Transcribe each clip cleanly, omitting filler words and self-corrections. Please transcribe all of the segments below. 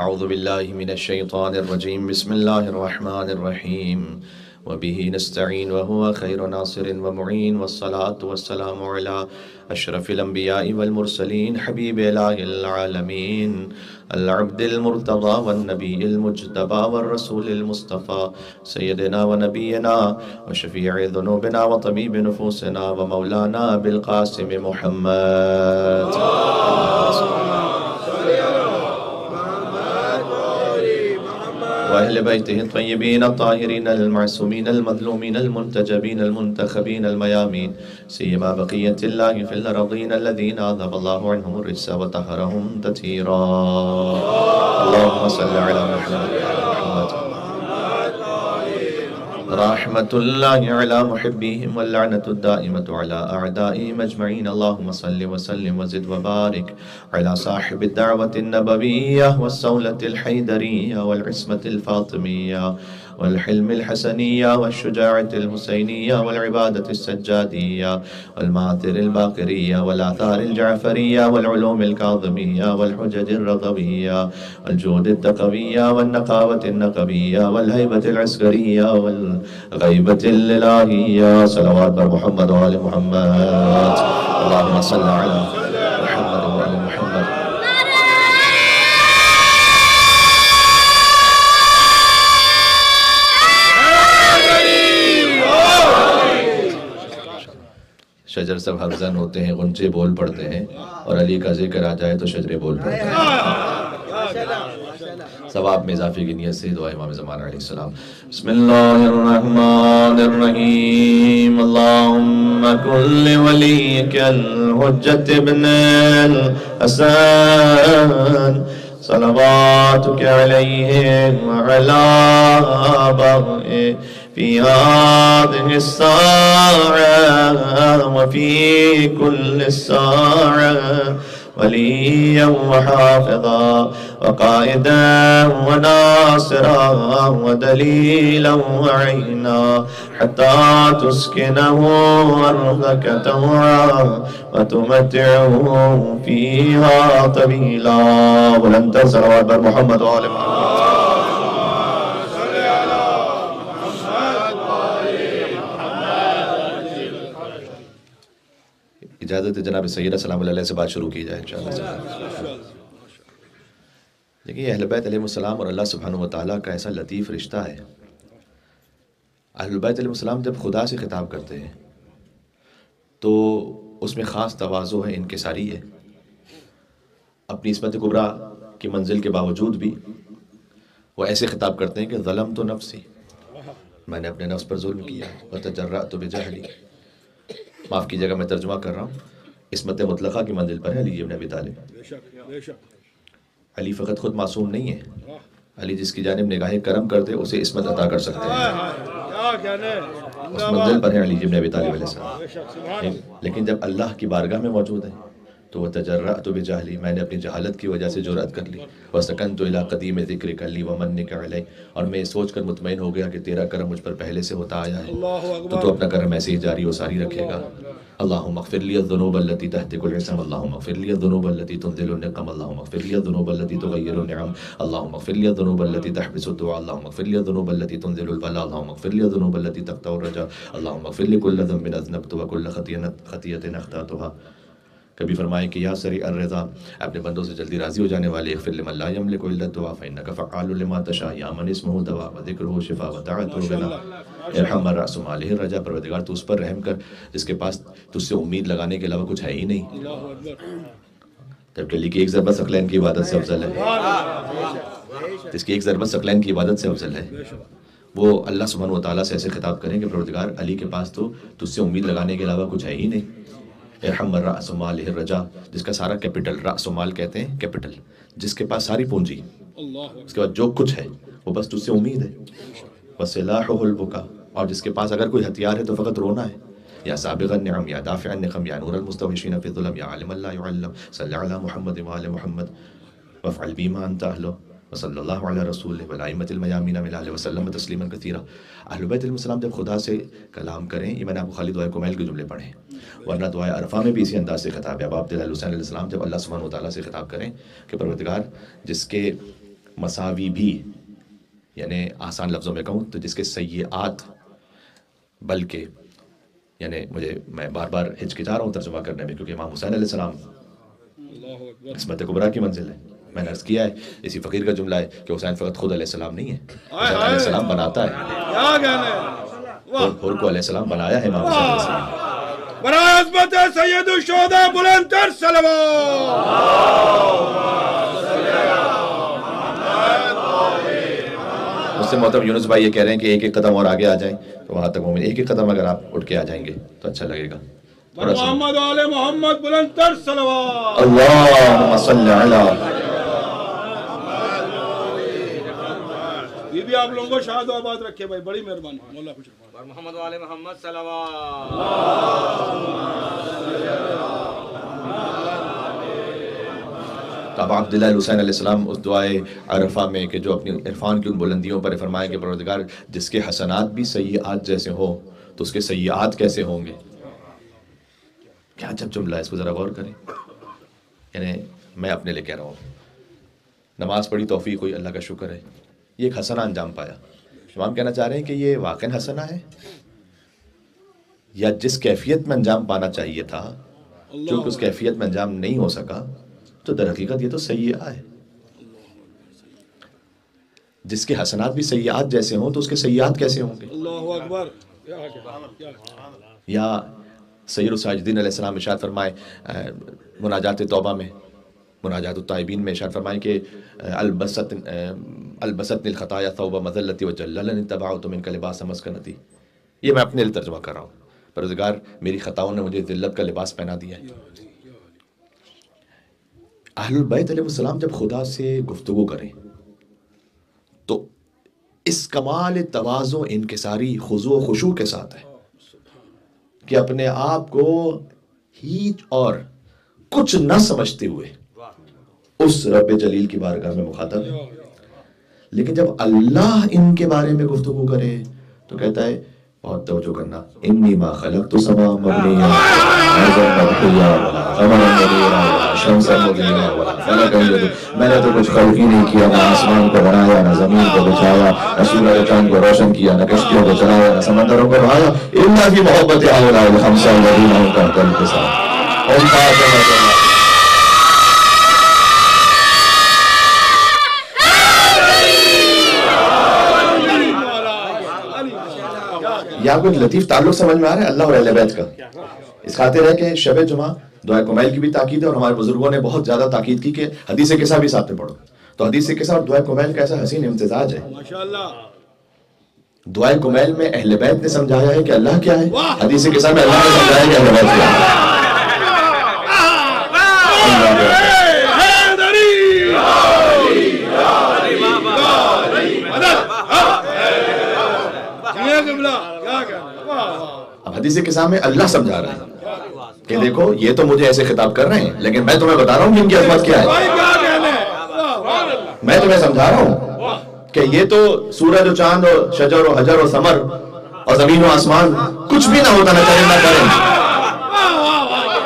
أعوذ بالله من الشيطان الرجيم بسم الله الرحمن الرحيم وبه نستعين وهو خير ناصر ومعين والصلاة والسلام على أشرف الأنبياء والمرسلين حبيب إله العالمين العبد المرتضى والنبي المجتبى والرسول المصطفى سيدنا ونبينا وشفيع ذنوبنا وطبيب نفوسنا ومولانا بالقاسم محمد وأهل بيته الطيبين الطاهرين المعصومين المظلومين المنتجبين المنتخبين الميامين سيما بقية الله في الأرضين الذين أذهب الله عنهم الرجس وطهرهم تطهيرا. اللهم صل على محمد وعلى محمد. رحمة الله على محبيهم واللعنة الدائمة على أعدائهم أجمعين. اللهم صل وسلم وزد وبارك على صاحب الدعوة النبوية والسولة الحيدرية والعصمة الفاطمية والحلم الحسنية والشجاعة الحسينية والعبادة السجادية والماثر الباقرية والآثار الجعفرية والعلوم الكاظمية والحجج الرضوية والجود التقوية والنقاوة النقبية والهيبة العسكرية والغيبة الإلهية. صلوات محمد وآل محمد. اللهم صل على محمد وآل محمد. شجر سب حفظن ہوتے ہیں، غنچے بول پڑتے ہیں، اور علی کا ذکر آ جائے تو شجرے بول پڑتے ہیں. ثواب میں اضافے کی نیت سے دعا امام زمان علیہ السلام. بسم اللہ الرحمن الرحیم. اللہم کن لولیک الحجت ابن الحسن صلواتک علیہ وعلا آبائہ في هذه الساعة وفي كل الساعة وليا وحافظا وقائدا وناصرا ودليلا وعينا حتى تسكنه أرضك طوعا وتمتعه فيها طويلا. ولن صلوات محمد وآل محمد. اجازت جناب سیدہ سلام اللہ علیہ سے بات شروع کی جائے انشاءاللہ. دیکھیے اہل بیت علیہ السلام اور اللہ سبحانہ وتعالیٰ کا ایسا لطیف رشتہ ہے. اہل بیت علیہ السلام جب خدا سے خطاب کرتے ہیں تو اس میں خاص تواضع ہے، انکساری ہے. اپنی عصمت کبریٰ کی منزل کے باوجود بھی وہ ایسے خطاب کرتے ہیں کہ ظلمت نفسی، میں نے اپنے نفس پر ظلم کیا، وتجرأت بجہلی. معاف کیجیے گا میں ترجمہ کر رہا ہوں. عصمت مطلقہ کی منزل پر ہے علی ابن ابی طالب. علی فقط خود معصوم نہیں ہے، علی جس کی جانب نگاہ کرم کرتے اسے عصمت عطا کر سکتے ہیں. اس منزل پر ہے علی ابن ابی طالب علیہ السلام. لیکن جب اللہ کی بارگاہ میں موجود ہیں تو وہ تجرأت بجہلی، میں نے اپنی جہالت کی وجہ سے جرأت کر لی. وسکنت الی قدیم ذکرک لی ومنک علی، اور میں سوچ کر مطمئن ہو گیا کہ تیرا کرم مجھ پر پہلے سے ہوتا آیا ہے تو اپنا کرم ایسے ہی جاری و ساری رکھے گا. اللہم اغفر لی الذنوب التي تهتك العصم، اللہم اغفر لی الذنوب التي تنزل النقم، اللہم اغفر لی الذنوب التي تغیر النعم، اللہم اغفر لی الذنوب التي تحبس الدعاء، اللہم اغفر لی الذنوب التي تنزل البلاء، اللہم اغفر لی الذنوب التي تقطع الرجاء، اللہم اغفر لی كل ذنب اذنبت وكل خطیئۃ اخطأتها. کبھی فرمائے کہ یا سریع الرضا، اپنے بندوں سے جلدی راضی ہو جانے والے، اغفر لمن لا یملک الا الدعاء فانک فعال لما تشاء، یا من اسمہ دواء وذکرہ شفاء وطاعتہ غنا، ارحم من رأس مالہ الرجاء. پروردگار تو اس پر رحم کر جس کے پاس تجھ سے امید لگانے کے علاوہ کچھ ہے ہی نہیں. جبکہ علی کی ایک ضربت ثقلین کی عبادت سے افضل ہے، جس کی ایک ضربت ثقلین کی عبادت سے افضل ہے. وہ اللہ سبحانہ وتعالیٰ سے ایسے خطاب کریں کہ پروردگار علی کے پاس تو تجھ سے امید لگانے کے علاوہ کچھ ہے ہی نہیں. ارحم من رأس مالہ الرجاء، جس کا سارا کیپٹل، رأس مال کہتے ہیں کیپٹل، جس کے پاس ساری پونجی، اس کے بعد جو کچھ ہے وہ بس تجھ سے امید ہے. وسلاحہ البکا، اور جس کے پاس اگر کوئی ہتھیار ہے تو فقط رونا ہے. یا سابغ النعم، یا دافع النقم، یا نور المستوحشین فی الظلم، یا عالم لا يعلم، صلی علی محمد وآل محمد وافعل بما انت اہلہ وصلی اللہ علی رسول والائمۃ المیامین من آلہ وسلم تسلیما کثیرا. اہل بیت علیہ السلام جب خدا سے کلام کریں، یہ میں نے آپ کو خالی دعائے کمیل کے جملے پڑھیں، ورنہ دعائے عرفہ میں بھی اسی انداز سے خطاب ہے. اب عبداللہ حسین علیہ السلام جب اللہ سبحانہ وتعالیٰ سے خطاب کریں کہ پروردگار جس کے مساوی بھی، یعنی آسان لفظوں میں کہوں تو جس کے سیئات، بلکہ یعنی میں بار بار ہچکچا رہا ہوں ترجمہ کرنے میں، کیونکہ امام حسین علیہ السلام عصمت کبریٰ کی منزل ہے. میں نے عرض کیا ہے، اسی فقیر کا جملہ ہے کہ حسین فقط خود علیہ السلام نہیں ہے، حسین علیہ السلام بناتا ہے، اور کو علیہ السلام بنایا ہے امام حسین علیہ السلام. برائے عظمت سید الشہداء بلند تر اس سے محترم یونس بھائی یہ کہہ رہے ہیں کہ ایک ایک قدم اور آگے آ جائیں تو وہاں تک مومن، ایک ایک قدم اگر آپ اٹھ کے آ جائیں گے تو اچھا لگے گا. محمد آل محمد بلند تر صلوات. اللہم صلی علی. یہ بھی آپ لوگوں کو شاد و آباد رکھے بھائی، بڑی مہربانی. مولا خوش رکھے. محمد آل محمد صلوات. اب عبداللہ الحسین علیہ السلام اس دعائے عرفہ میں کہ جو اپنی عرفان کی ان بلندیوں پر فرمائے کہ پروردگار جس کے حسنات بھی سیئات جیسے ہوں تو اس کے سیئات کیسے ہوں گے. کیا عجب جملہ ہے، اس کو ذرا غور کریں. یعنی میں اپنے لیے کہہ رہا ہوں، نماز پڑھی، توفیق ہوئی، اللہ کا شکر ہے، یہ ایک حسنہ انجام پایا. امام کہنا چاہ رہے ہیں کہ یہ واقعاً حسنہ ہے، یا جس کیفیت میں انجام پانا چاہیے تھا چونکہ اس کیفیت میں انجام نہیں ہو سکا تو در حقیقت یہ تو سیئہ ہے. جس کے حسنات بھی سیئات جیسے ہوں تو اس کے سیئات کیسے ہوں گے. اللہ اکبر. یا سید الساجدین علیہ السلام ارشاد فرمائے مناجات توبہ میں، مناجات الطائبین میں ارشاد فرمائے کہ البستنی الخطایا ثوب مذلتی وجللنی اتبعت منک لباس مسکنتی. یہ میں اپنے لیے ترجمہ کر رہا ہوں. پروردگار میری خطاؤں نے مجھے ذلت کا لباس پہنا دیا ہے. اہل البیت علیہ السلام جب خدا سے گفتگو کریں تو اس کمال تواضع انکساری خضوع و خشوع کے ساتھ ہے کہ اپنے آپ کو ہیچ اور کچھ نہ سمجھتے ہوئے اس رب جلیل کی بارگاہ میں مخاطب ہے. لیکن جب اللہ ان کے بارے میں گفتگو کرے تو کہتا ہے، بہت توجہ کرنا، انی ما خلقت سما مبنیا شمسا مبنیا فلکا یدو. میں نے تو کچھ خلق ہی نہیں کیا، نہ آسمان کو بنایا، نہ زمین کو بچایا، نہ سورج چاند کو روشن کیا، نہ کشتیوں کو چلایا، نہ سمندروں کو بہایا، الا فی محبت ہؤلاء الخمسہ الذین هم تحت الحساب. یا کوئی لطیف تعلق سمجھ میں آ رہا ہے اللہ اور اہل بیت کا. اس خاطر ہے کہ شب جمعہ دعائے کمیل کی بھی تاکید ہے، اور ہمارے بزرگوں نے بہت زیادہ تاکید کی کہ حدیث قصہ بھی ساتھ میں پڑھو. تو حدیث قصہ اور دعائے کمیل کا ایسا حسین امتزاج ہے. ماشاءاللہ. دعائے کمیل میں اہل بیت نے سمجھایا ہے کہ اللہ کیا ہے، حدیث قصہ میں اللہ نے سمجھایا کہ اہل بیت کیا ہے. اب حدیث قصہ میں اللہ سمجھا رہا ہے کہ دیکھو یہ تو مجھے ایسے خطاب کر رہے ہیں، لیکن میں تمہیں بتا رہا ہوں کہ ان کی عظمت کیا ہے. میں تمہیں سمجھا رہا ہوں کہ یہ تو سورج و چاند و شجر و حجر و ثمر اور زمین و آسمان کچھ بھی نہ ہوتا، نہ کریں نہ کریں،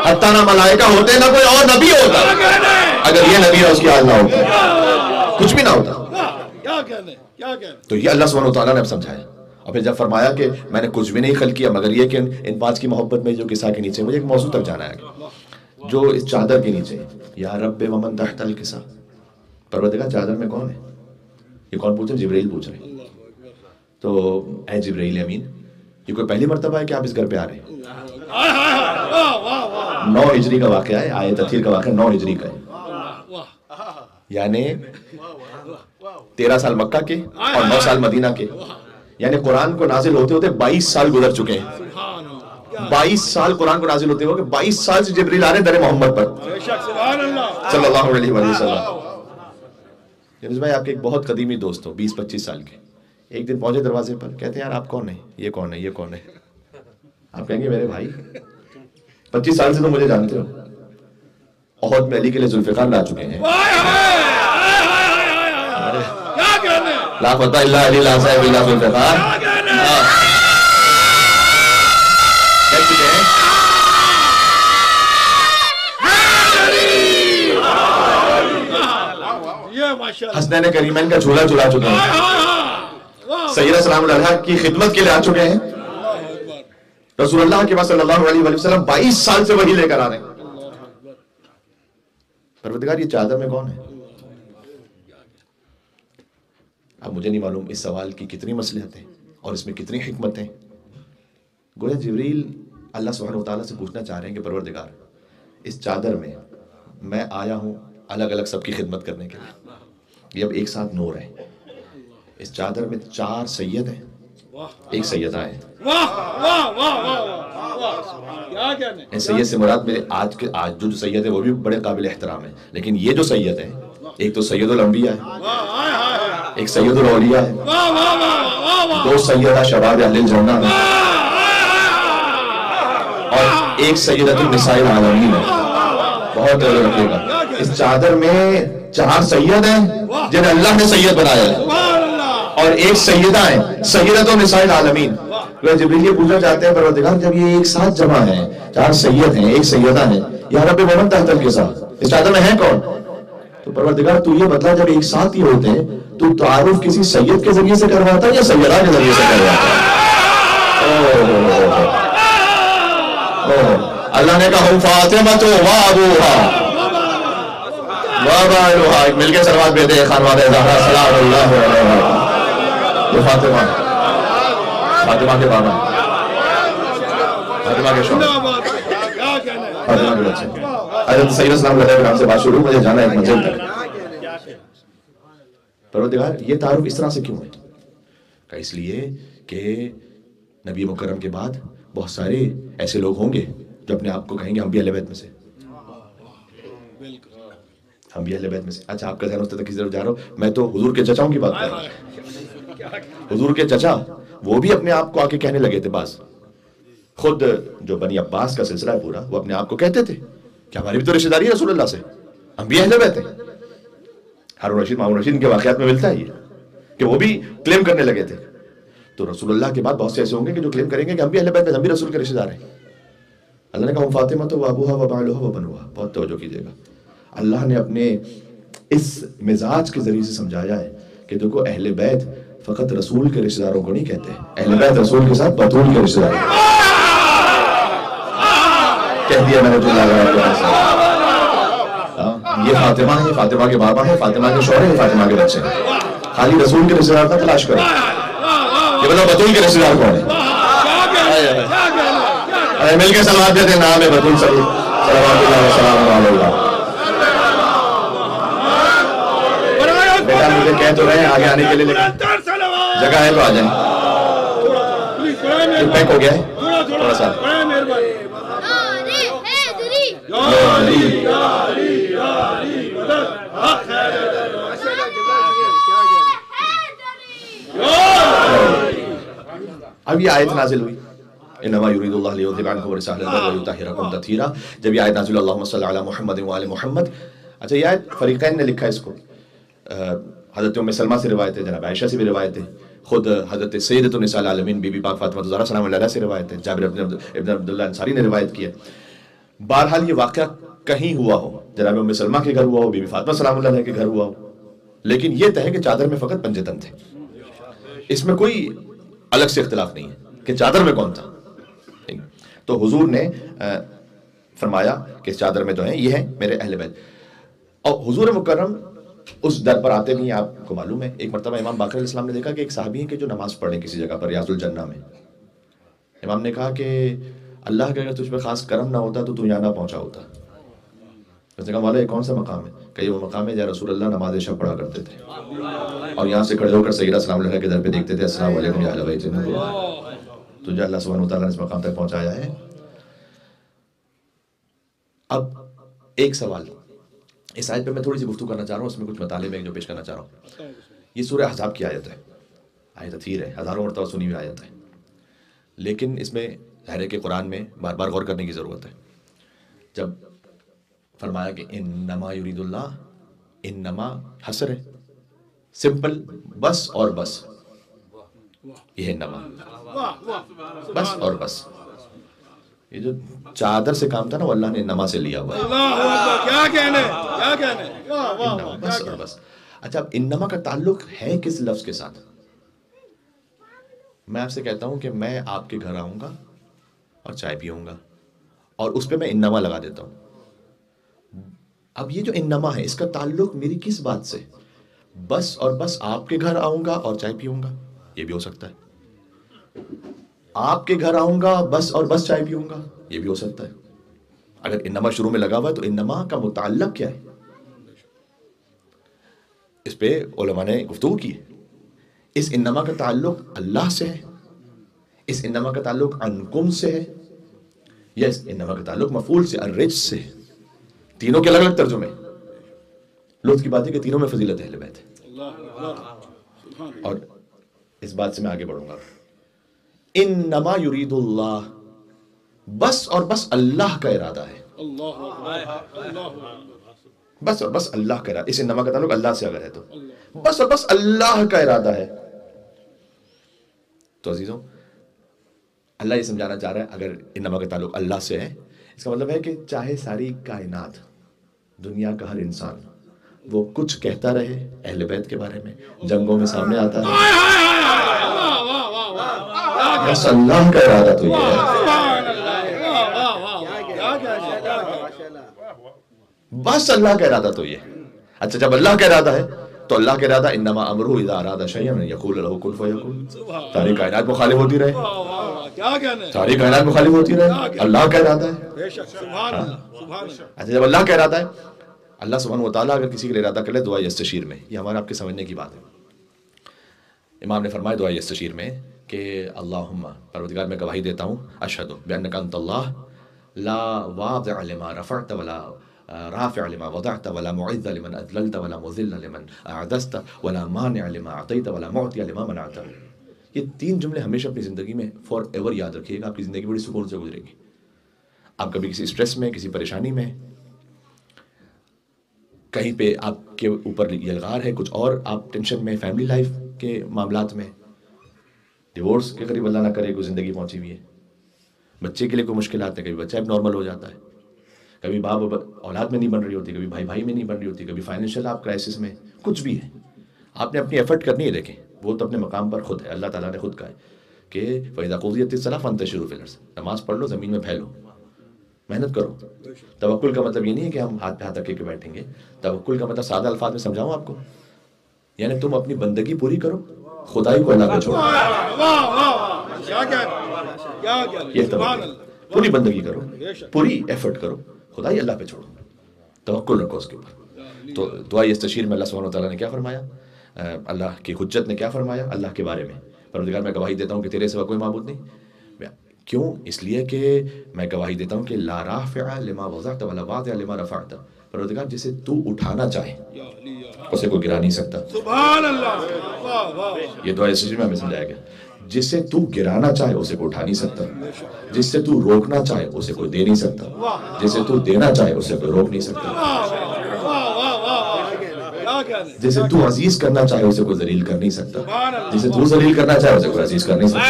حتیٰ نہ ملائکہ ہوتے، نہ کوئی اور نبی ہوتا. اگر یہ نبی ہے اس کی حال نہ ہوتا، کچھ بھی نہ ہوتا. تو یہ اللہ سبحانہ وتعالیٰ نے اب سمجھایا. اور پھر جب فرمایا کہ میں نے کچھ بھی نہیں خلق کیا مگر یہ کہ ان پانچ کی محبت میں جو قصہ کے نیچے، مجھے ایک موضوع تک جانا ہے جو اس چادر کے نیچے، یا رب ومن تحت القصہ. پروردگار چادر میں کون ہے؟ یہ کون پوچھ رہے؟ جبرائیل پوچھ رہے ہیں. تو اے جبرائیل امین، یہ کوئی پہلی مرتبہ ہے کہ آپ اس گھر پہ آ رہے ہیں؟ 9 ہجری کا واقعہ ہے، آیت تطہیر کا واقعہ 9 ہجری کا ہے، یعنی 13 سال مکہ کے اور 9 سال مدینہ کے. یعنی قرآن کو نازل ہوتے ہوتے 22 سال گزر چکے ہیں. 22 سال قرآن کو نازل ہوتے ہوئے 22 سال سے جبریل آ رہے ہیں در محمد پر صلی اللہ علیہ وسلم. یونس بھائی آپ کے ایک بہت قدیمی دوست ہو، 20-25 سال کے، ایک دن پہنچے دروازے پر، کہتے ہیں یار آپ کون ہیں؟ یہ کون ہے؟ یہ کون ہے؟ آپ کہیں گے میرے بھائی 25 سال سے تو مجھے جانتے ہو، احد میں علی کے لیے ذوالفقار لا چکے ہیں. لا فتح اللہ علی لا صاحب اللہ ذوالفقار کہہ چکے ہیں. حسنین کریمین کا جھولا جھلا چکے ہیں، سیدہ سلام اللہ کی خدمت کے لیے آ چکے ہیں، رسول اللہ کے پاس صلی اللہ علیہ وسلم 22 سال سے وہی لے کر آ رہے ہیں۔ پروردگار یہ چادر میں کون ہے؟ اب مجھے نہیں معلوم اس سوال کی کتنی مصلحتیں اور اس میں کتنی حکمتیں۔ گویا جبریل اللہ سبحانہ وتعالیٰ سے پوچھنا چاہ رہے ہیں کہ پروردگار اس چادر میں میں آیا ہوں الگ الگ سب کی خدمت کرنے کے لیے، یہ اب ایک ساتھ نور ہے، اس چادر میں 4 سید ہیں، ایک سیدہ ہے۔ ان سید سے مراد میرے آج جو سید ہے وہ بھی بڑے قابل احترام ہے، لیکن یہ جو سید ہے ایک تو سید الانبیاء ہے، ایک سید الاولیاء ہے، 2 سیدہ شباب اہل الجنہ ہے، اور ایک سیدۃ النساء العالمین ہے۔ بہت رکھیے گا، اس چادر میں 4 سید ہیں جنہیں اللہ نے سید بنایا ہے، اور ایک سیدہ ہیں سیدۃ النساء العالمین۔ جبریل یہ پوچھنا چاہتے ہیں پروردگار جب یہ ایک ساتھ جمع ہیں، 4 سید ہیں ایک سیدہ ہیں، یا رب ومن تحت القصاء، اس چادر میں ہے کون؟ تو پروردگار تو یہ بتلا جب ایک ساتھ ہی ہوتے ہیں تو تعارف کسی سید کے ذریعے سے کرواتا ہے یا سیدہ کے ذریعے سے کرواتا ہے؟ اللہ نے کہا فاطمہ تو وابوہا وابالوہا، مل کے سلوات بھیجتے ہیں خانواد زہرا سلام اللہ علیہ۔ یہ فاطمہ کے بابا، فاطمہ کے شوہر، فاطمہ کے بچے، حضرت سیدنا السلام علیہ وسلم سے بات شروع، مجھے جانا ہے ایک منزل تک۔ پروردگار یہ تعارف اس طرح سے کیوں ہے؟ کہ اس لیے کہ نبی مکرم کے بعد بہت سارے ایسے لوگ ہوں گے جو اپنے آپ کو کہیں گے ہم بھی اہل بیت میں سے، ہم بھی اہل بیت میں سے۔ اچھا آپ کا ذہن اس طرح کسی طرف جا رہا ہو، میں تو حضور کے چچاؤں کی بات کر رہا ہوں۔ حضور کے چچا وہ بھی اپنے آپ کو آ کے کہنے لگے تھے، بعض خود جو بنی عباس کا سلسلہ ہے پورا، وہ اپنے آپ کو کہتے تھے کہ ہماری بھی تو رشتہ داری ہے رسول اللہ سے، ہم بھی اہل بیت ہیں۔ ہارون رشید مامون رشید کے واقعات میں ملتا ہے یہ کہ وہ بھی کلیم کرنے لگے تھے۔ تو رسول اللہ کے بعد بہت سے ایسے ہوں گے کہ جو کلیم کریں گے کہ ہم بھی اہل بیت ہیں، ہم بھی رسول کے رشتہ دار ہیں۔ اللہ نے کہا فاطمہ تو وابوہا وبالوہا وبنوہا، بہت توجہ کیجیے گا، اللہ نے اپنے اس مزاج کے ذریعے سے سمجھایا ہے کہ دیکھو اہل بیت فقط رسول کے رشتہ داروں کو نہیں کہتے، اہل بیت رسول کے ساتھ بطول کے رشتہ دار کہہ دیا میں نے جو لگا یہ فاطمہ ہے، فاطمہ کے بابا ہے، فاطمہ کے شوہر ہے، فاطمہ کے بچے ہیں، خالی رسول کے رشتہ دار کا تلاش کرو، یہ بتاؤ بطول کے رشتہ دار کون ہے؟ مل کے سلوات دیتے ہیں، نام ہے بطول صلوات اللہ وسلام علیہ۔ بیٹا مجھے کہہ تو رہے ہیں آگے آنے کے لیے، لیکن جگہ ہے تو آ جائیں۔ پیک ہو گیا ہے تھوڑا سا، اب یہ آیت نازل ہوئی انما یرید اللہ لیذھب عنکم الرجس اہل البر ویطہرکم تطہیرا، جب یہ آیت نازل ہوئی اللہم صلی علی محمد وآل محمد۔ اچھا یہ آیت فریقین نے لکھا اس کو، حضرت ام سلمہ سے روایت ہے، جناب عائشہ سے بھی روایت ہے، خود حضرت سیدۃ النساء العالمین بی بی پاک فاطمہ الزہرا سلام اللہ علیہا سے روایت ہے، جابر ابن عبداللہ انصاری نے روایت کی ہے۔ بہرحال یہ واقعہ کہیں ہوا ہو، جناب ام سلمہ کے گھر ہوا ہو، بی بی فاطمہ سلام اللہ علیہا کے گھر ہوا ہو، لیکن یہ طے ہے کہ چادر میں فقط پنجتن تھے، اس میں کوئی الگ سے اختلاف نہیں ہے کہ چادر میں کون تھا۔ تو حضور نے فرمایا کہ اس چادر میں جو ہیں یہ ہیں میرے اہل بیت۔ اور حضور مکرم اس در پر آتے بھی آپ کو معلوم ہے، ایک مرتبہ امام باقر علیہ السلام نے دیکھا کہ ایک صحابی ہیں کہ جو نماز پڑھیں کسی جگہ پر ریاض الجنہ میں۔ امام نے کہا کہ اللہ کا اگر تجھ پہ خاص کرم نہ ہوتا تو یہاں نہ پہنچا ہوتا۔ اس نے کہا مولا یہ کون سا مقام ہے؟ کہ یہ وہ مقام ہے جہاں رسول اللہ نماز عشاء پڑھا کرتے تھے اور یہاں سے کھڑے ہو کر سیدہ سلام اللہ کے در پہ دیکھتے تھے السلام علیکم یا اہل بیت النبوۃ۔ تجھے اللہ سبحانہ وتعالیٰ نے اس مقام تک پہنچایا ہے۔ اب ایک سوال اس آیت پہ میں تھوڑی سی گفتگو کرنا چاہ رہا ہوں، اس میں کچھ مطالعے میں جو پیش کرنا چاہ رہا ہوں۔ یہ سورہ احزاب کی آیت ہے، آیت اثیر ہے، ہزاروں مرتبہ سنی ہوئی آیت ہے، لیکن اس میں ظاہر ہے کہ قرآن میں بار بار غور کرنے کی ضرورت ہے۔ جب فرمایا کہ انما یرید اللہ، انما حسر ہے، سمپل بس اور بس، یہ ہے انما، بس اور بس۔ یہ جو چادر سے کام تھا نا وہ اللہ نے انما سے لیا ہوا ہے، اللہ اکبر، کیا کہنے، کیا کہنے، واہ واہ واہ، بس اور بس۔ اچھا اب انما کا تعلق ہے کس لفظ کے ساتھ؟ میں آپ سے کہتا ہوں کہ میں آپ کے گھر آؤں گا اور چائے پیوں گا اور اس پہ میں انما لگا دیتا ہوں. اب یہ جو انما ہے اس کا تعلق میری کس بات سے؟ بس اور بس آپ کے گھر آؤں گا اور چائے پیوں گا، یہ بھی ہو سکتا ہے. آپ کے گھر آؤں گا بس اور بس چائے پیوں گا، یہ بھی ہو سکتا ہے. اگر انما شروع میں لگا ہوا ہے تو انما کا متعلق کیا ہے؟ اس پہ علماء نے گفتگو کی ہے. اس انما کا تعلق اللہ سے ہے، اس انما کا تعلق عنکم سے ہے، یا اس انما کا تعلق مفعول سے الرجس سے ہے. تینوں کے الگ الگ ترجمے. لطف کی بات ہے کہ تینوں میں فضیلت اہل بیت ہے. اور اس بات سے میں آگے بڑھوں گا. انما یرید اللہ، بس اور بس اللہ کا ارادہ ہے. بس اور بس اللہ کا ارادہ. اس انما کا تعلق اللہ سے اگر ہے تو بس اور بس اللہ کا ارادہ ہے. تو عزیزوں اللہ یہ سمجھانا چاہ رہا ہے اگر انما کا تعلق اللہ سے ہے، اس کا مطلب ہے کہ چاہے ساری کائنات، دنیا کا ہر انسان وہ کچھ کہتا رہے اہل بیت کے بارے میں، جنگوں میں سامنے آتا ہے، بس اللہ کا ارادہ تو یہ ہے. بس اللہ کا ارادہ تو یہ ہے. اچھا جب اللہ کا ارادہ ہے تو اللہ کا ارادہ انما امرہ اذا اراد شیئا یقول له کن فیکون. ساری کائنات مخالف ہوتی رہے، ساری کائنات مخالف ہوتی رہے، اللہ کا ارادہ ہے. اچھا جب اللہ کا ارادہ ہے، اللہ سبحانہ و تعالیٰ اگر کسی کے لیے ارادہ کر لے دعا یستشیر میں، یہ ہمارا آپ کے سمجھنے کی بات ہے. امام نے فرمایا دعا یستشیر میں کہ اللہم پروردگار میں گواہی دیتا ہوں اشہد بانک انت اللہ لا واضع لما رفعت ولا رافع لما وضعت ولا معز لمن اذللت ولا مذل لمن اعدست ولا مانع لما اعطیت ولا معطی لما منعت. یہ تین جملے ہمیشہ اپنی زندگی میں فار ایور یاد رکھیے گا. آپ کی زندگی بڑی سکون سے گزرے گی. آپ کبھی کسی اسٹریس میں، کسی پریشانی میں، کہیں پہ آپ کے اوپر یلغار ہے کچھ اور، آپ ٹینشن میں، فیملی لائف کے معاملات میں، ڈیورس کے قریب اللہ نہ کرے کوئی زندگی پہنچی ہوئی ہے، بچے کے لیے کوئی مشکلات ہیں، کبھی بچہ اب نارمل ہو جاتا ہے، کبھی باپ اولاد میں نہیں بن رہی ہوتی، کبھی بھائی بھائی میں نہیں بن رہی ہوتی، کبھی فائنینشیل آپ کرائسس میں، کچھ بھی ہے. آپ نے اپنی ایفرٹ کرنی ہے. دیکھیں وہ تو اپنے مقام پر خود ہے، اللہ تعالیٰ نے خود کہا ہے کہ فَإِذَا قُضِيَتِ الصَّلَاةُ فَانتَشِرُوا فِي الْأَرْضِ، نماز پڑھ لو، زمین میں پھیلو، محنت کرو. توکل کا مطلب یہ نہیں ہے کہ ہم ہاتھ پہ ہاتھ رکھ کے بیٹھیں گے. توکل کا مطلب سادہ الفاظ میں سمجھاؤں آپ کو، یعنی تم اپنی بندگی پوری کرو، خدائی کو اللہ پہ چھوڑو. یہ توکل، پوری بندگی کرو، پوری ایفرٹ کرو، خدائی اللہ پہ چھوڑو، توکل رکھو اس کے اوپر. تو دعا یستشیر میں اللہ سبحانہ وتعالیٰ نے کیا فرمایا، اللہ کی حجت نے کیا فرمایا اللہ کے بارے میں، پروردگار میں گواہی دیتا ہوں کہ تیرے سوا کوئی معبود نہیں. کیوں؟ اس لیے کہ میں گواہی دیتا ہوں کہ لا رافع لما وضعت ولا واضع لما رفعت. پروردگار جسے تو اٹھانا چاہے اسے کوئی گرا نہیں سکتا. سبحان اللہ. یہ دعا یستشیر میں ہمیں سمجھایا گیا. جسے تو گرانا چاہے اسے کوئی اٹھا نہیں سکتا، جس سے تو روکنا چاہے اسے کوئی دے نہیں سکتا، جسے تو دینا چاہے اسے کوئی روک نہیں سکتا، جسے تو عزیز کرنا چاہے اسے کوئی ذلیل کر نہیں سکتا، جسے تو ذلیل کرنا چاہے اسے کوئی عزیز کر نہیں سکتا.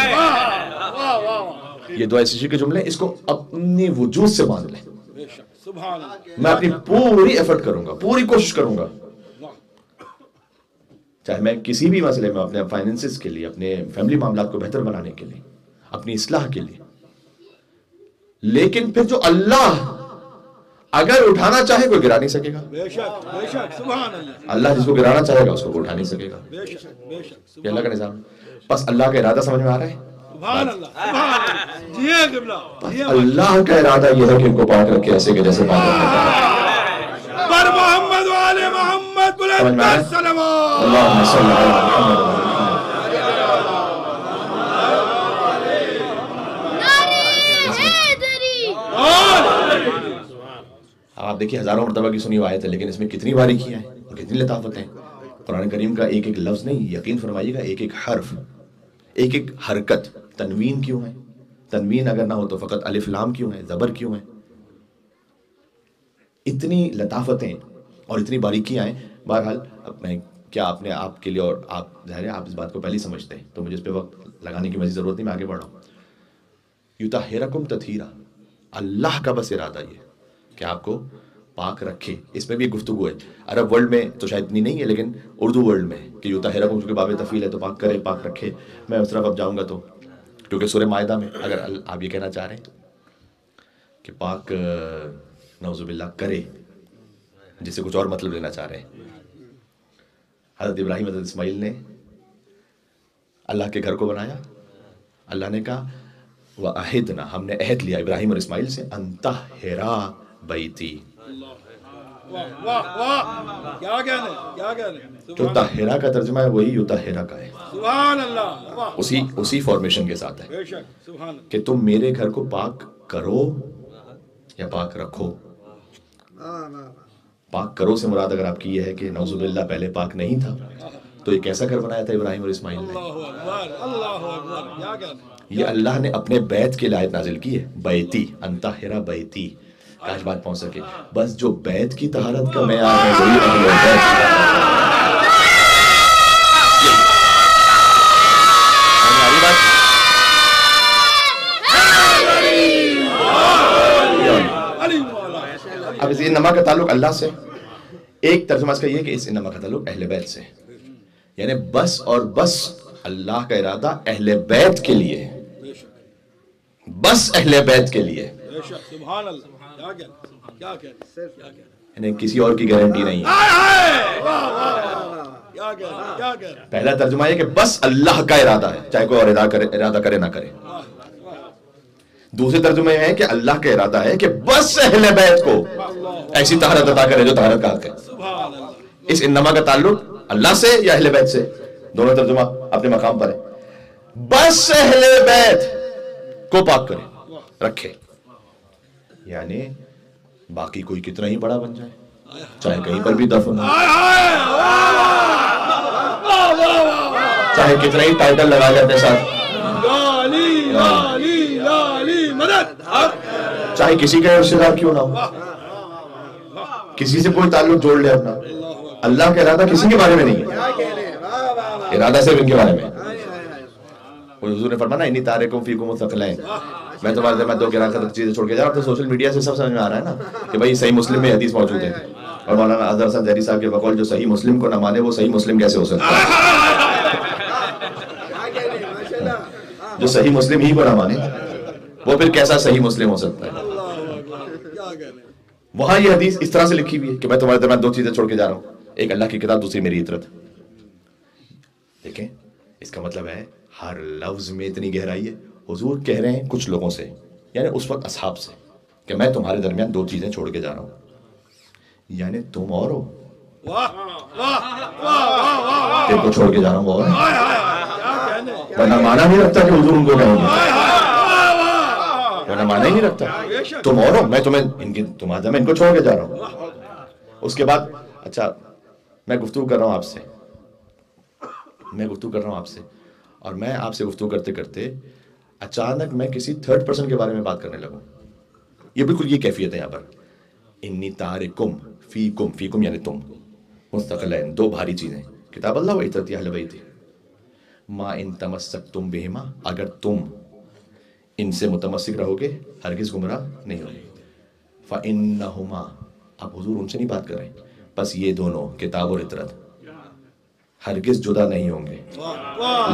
یہ دعا یستشیر کے جملے، اس کو اپنی وجود سے مان لیں. میں اپنی پوری ایفرٹ کروں گا، پوری کوشش کروں گا، چاہے میں کسی بھی مسئلے میں، اپنے فائنینسز کے لیے، اپنے فیملی معاملات کو بہتر بنانے کے لیے، اپنی اصلاح کے لیے. لیکن پھر جو اللہ اگر اٹھانا چاہے کوئی گرا نہیں سکے گا. اللہ جس کو گرانا چاہے گا اس کو اٹھا نہیں سکے گا. یہ اللہ کا نظام ہے. بس اللہ کا ارادہ سمجھ میں آ رہا ہے. اللہ کا ارادہ یہ ہے کہ ان کو پاک رکھے ایسے کہ جیسے پاک رکھے. محمد والے محمد بلند صلوات. اللہم صلی علی محمد. آپ دیکھیے ہزاروں مرتبہ کی سنی ہوئی آیت ہے، لیکن اس میں کتنی باریکیاں ہیں اور کتنی لطافتیں ہیں. قرآن کریم کا ایک ایک لفظ نہیں، یقین فرمائیے گا ایک ایک حرف، ایک ایک حرکت. تنوین کیوں ہے؟ تنوین اگر نہ ہو تو فقط الف لام کیوں ہے؟ زبر کیوں ہے؟ اتنی لطافتیں اور اتنی باریکیاں ہیں. بہرحال میں کیا آپ نے آپ کے لیے، اور آپ ظاہر ہے آپ اس بات کو پہلے ہی سمجھتے ہیں تو مجھے اس پہ وقت لگانے کی مزید ضرورت نہیں، میں آگے بڑھ رہا ہوں. یطہرکم تطہیرا، اللہ کا بس ارادہ یہ کہ آپ کو پاک رکھے، اس میں بھی گفتگو ہے. عرب ورلڈ میں تو شاید اتنی نہیں ہے، لیکن اردو ورلڈ میں کہ یطہرکم چونکہ باب تفعیل ہے تو پاک کرے، پاک رکھے. میں اس طرف اب جاؤں گا تو کیونکہ سورہ مائدہ میں اگر آپ یہ کہنا چاہ رہے ہیں کہ پاک نعوذ باللہ کرے، جس سے کچھ اور مطلب لینا چاہ رہے ہیں. حضرت ابراہیم حضرت اسماعیل نے اللہ کے گھر کو بنایا. اللہ نے کہا وَأَحِدْنَا، ہم نے عہد لیا ابراہیم اور اسماعیل سے، أَن طَهِّرَ بَيْتِي. واہ واہ واہ، کیا کہنے کیا کہنے. جو طاہرہ کا ترجمہ ہے وہی یطہرہ کا ہے، سبحان اللہ، واہ، اسی فارمیشن کے ساتھ ہے بے شک، سبحان اللہ. کہ تم میرے گھر کو پاک کرو یا پاک رکھو. پاک کرو سے مراد اگر آپ کی یہ ہے کہ نعوذ باللہ پہلے پاک نہیں تھا تو یہ کیسا گھر بنایا تھا ابراہیم اور اسماعیل نے؟ اللہ اکبر، اللہ اکبر، کیا کہنے. یہ اللہ نے اپنے بیت کے لیے آیت نازل کی ہے، بیتی ان طاہرہ بیتی. کاش بات پہنچ سکے. بس جو بیت کی طہارت کا معیار ہے وہی اہل بیت کی طہارت. اب اس انما کا تعلق اللہ سے. ایک ترجمہ اس کا یہ کہ اس انما کا تعلق اہل بیت سے، یعنی بس اور بس اللہ کا ارادہ اہل بیت کے لیے ہے، بس اہل بیت کے لیے، بے شک، سبحان اللہ، کیا کہنے کیا کہنے کیا کہنے. یعنی کسی اور کی گارنٹی نہیں ہے. کیا کہنے کیا کہنے. پہلا ترجمہ یہ کہ بس اللہ کا ارادہ ہے، چاہے کوئی اور ارادہ کرے نہ کرے. دوسرے ترجمہ یہ ہے کہ اللہ کا ارادہ ہے کہ بس اہل بیت کو ایسی طہارت عطا کرے جو طہارت کا حق ہے. سبحان اللہ. اس انما کا تعلق اللہ سے یا اہل بیت سے؟ دونوں ترجمہ اپنے مقام پر ہے. بس اہل بیت کو پاک کرے رکھے، یعنی باقی کوئی کتنا ہی بڑا بن جائے، چاہے کہیں پر بھی دفن ہو، چاہے کتنا ہی ٹائٹل لگا لے اپنے ساتھ، لالی لالی لالی مدد، چاہے کسی کا رشتہ دار کیوں نہ ہو، کسی سے کوئی تعلق جوڑ لے اپنا. اللہ کا ارادہ کسی کے بارے میں نہیں ہے، ارادہ صرف ان کے بارے میں. حضور نے فرمایا انی تارکم فیکم الثقلین، میں تمہارے درمیان دو گراں خطر چیزیں چھوڑ کے جا رہا ہوں. تو سوشل میڈیا سے سب سمجھ میں آ رہا ہے نا کہ بھائی صحیح مسلم میں حدیث موجود ہے، اور مولانا اظہر حسن ظہری صاحب کے بقول جو صحیح مسلم کو نہ مانے وہ صحیح مسلم کیسے ہو سکتا ہے؟ جو صحیح مسلم ہی کو نہ مانے وہ پھر کیسا صحیح مسلم ہو سکتا ہے؟ وہاں یہ حدیث اس طرح سے لکھی ہوئی ہے کہ میں تمہارے درمیان دو چیزیں چھوڑ کے جا رہا ہوں، ایک اللہ کی کتاب، دوسری میری اطرت. دیکھیں اس کا مطلب ہے ہر لفظ میں اتنی گہرائی ہے. حضور کہہ رہے ہیں کچھ لوگوں سے، یعنی اس وقت اصحاب سے، کہ میں تمہارے درمیان دو چیزیں چھوڑ کے جا رہا ہوں، یعنی تم اور ہو، ایک کو چھوڑ کے جا رہا ہوں وہ اور ہے. ورنہ مانا نہیں رکھتا کہ حضور ان کو کہیں گے، ورنہ مانا ہی نہیں رکھتا. تم اور ہو، میں تمہارے درمیان ان کو چھوڑ کے جا رہا ہوں. اس کے بعد اچھا میں گفتگو کر رہا ہوں آپ سے، اور میں آپ سے گفتگو کرتے کرتے اچانک میں کسی تھرڈ پرسن کے بارے میں بات کرنے لگوں. یہ بالکل یہ کیفیت ہے یہاں پر. انی تارکم فیکم یعنی تم، مستقلین دو بھاری چیزیں، کتاب اللہ و اطاعت اہل بیت. ما ان تمسکتم بہما، اگر تم ان سے متمسک رہو گے ہرگز گمراہ نہیں ہوگے. فانہما، اب حضور ان سے نہیں بات کر رہے، بس یہ دونوں کتاب اور اطاعت ہرگز جدا نہیں ہوں گے.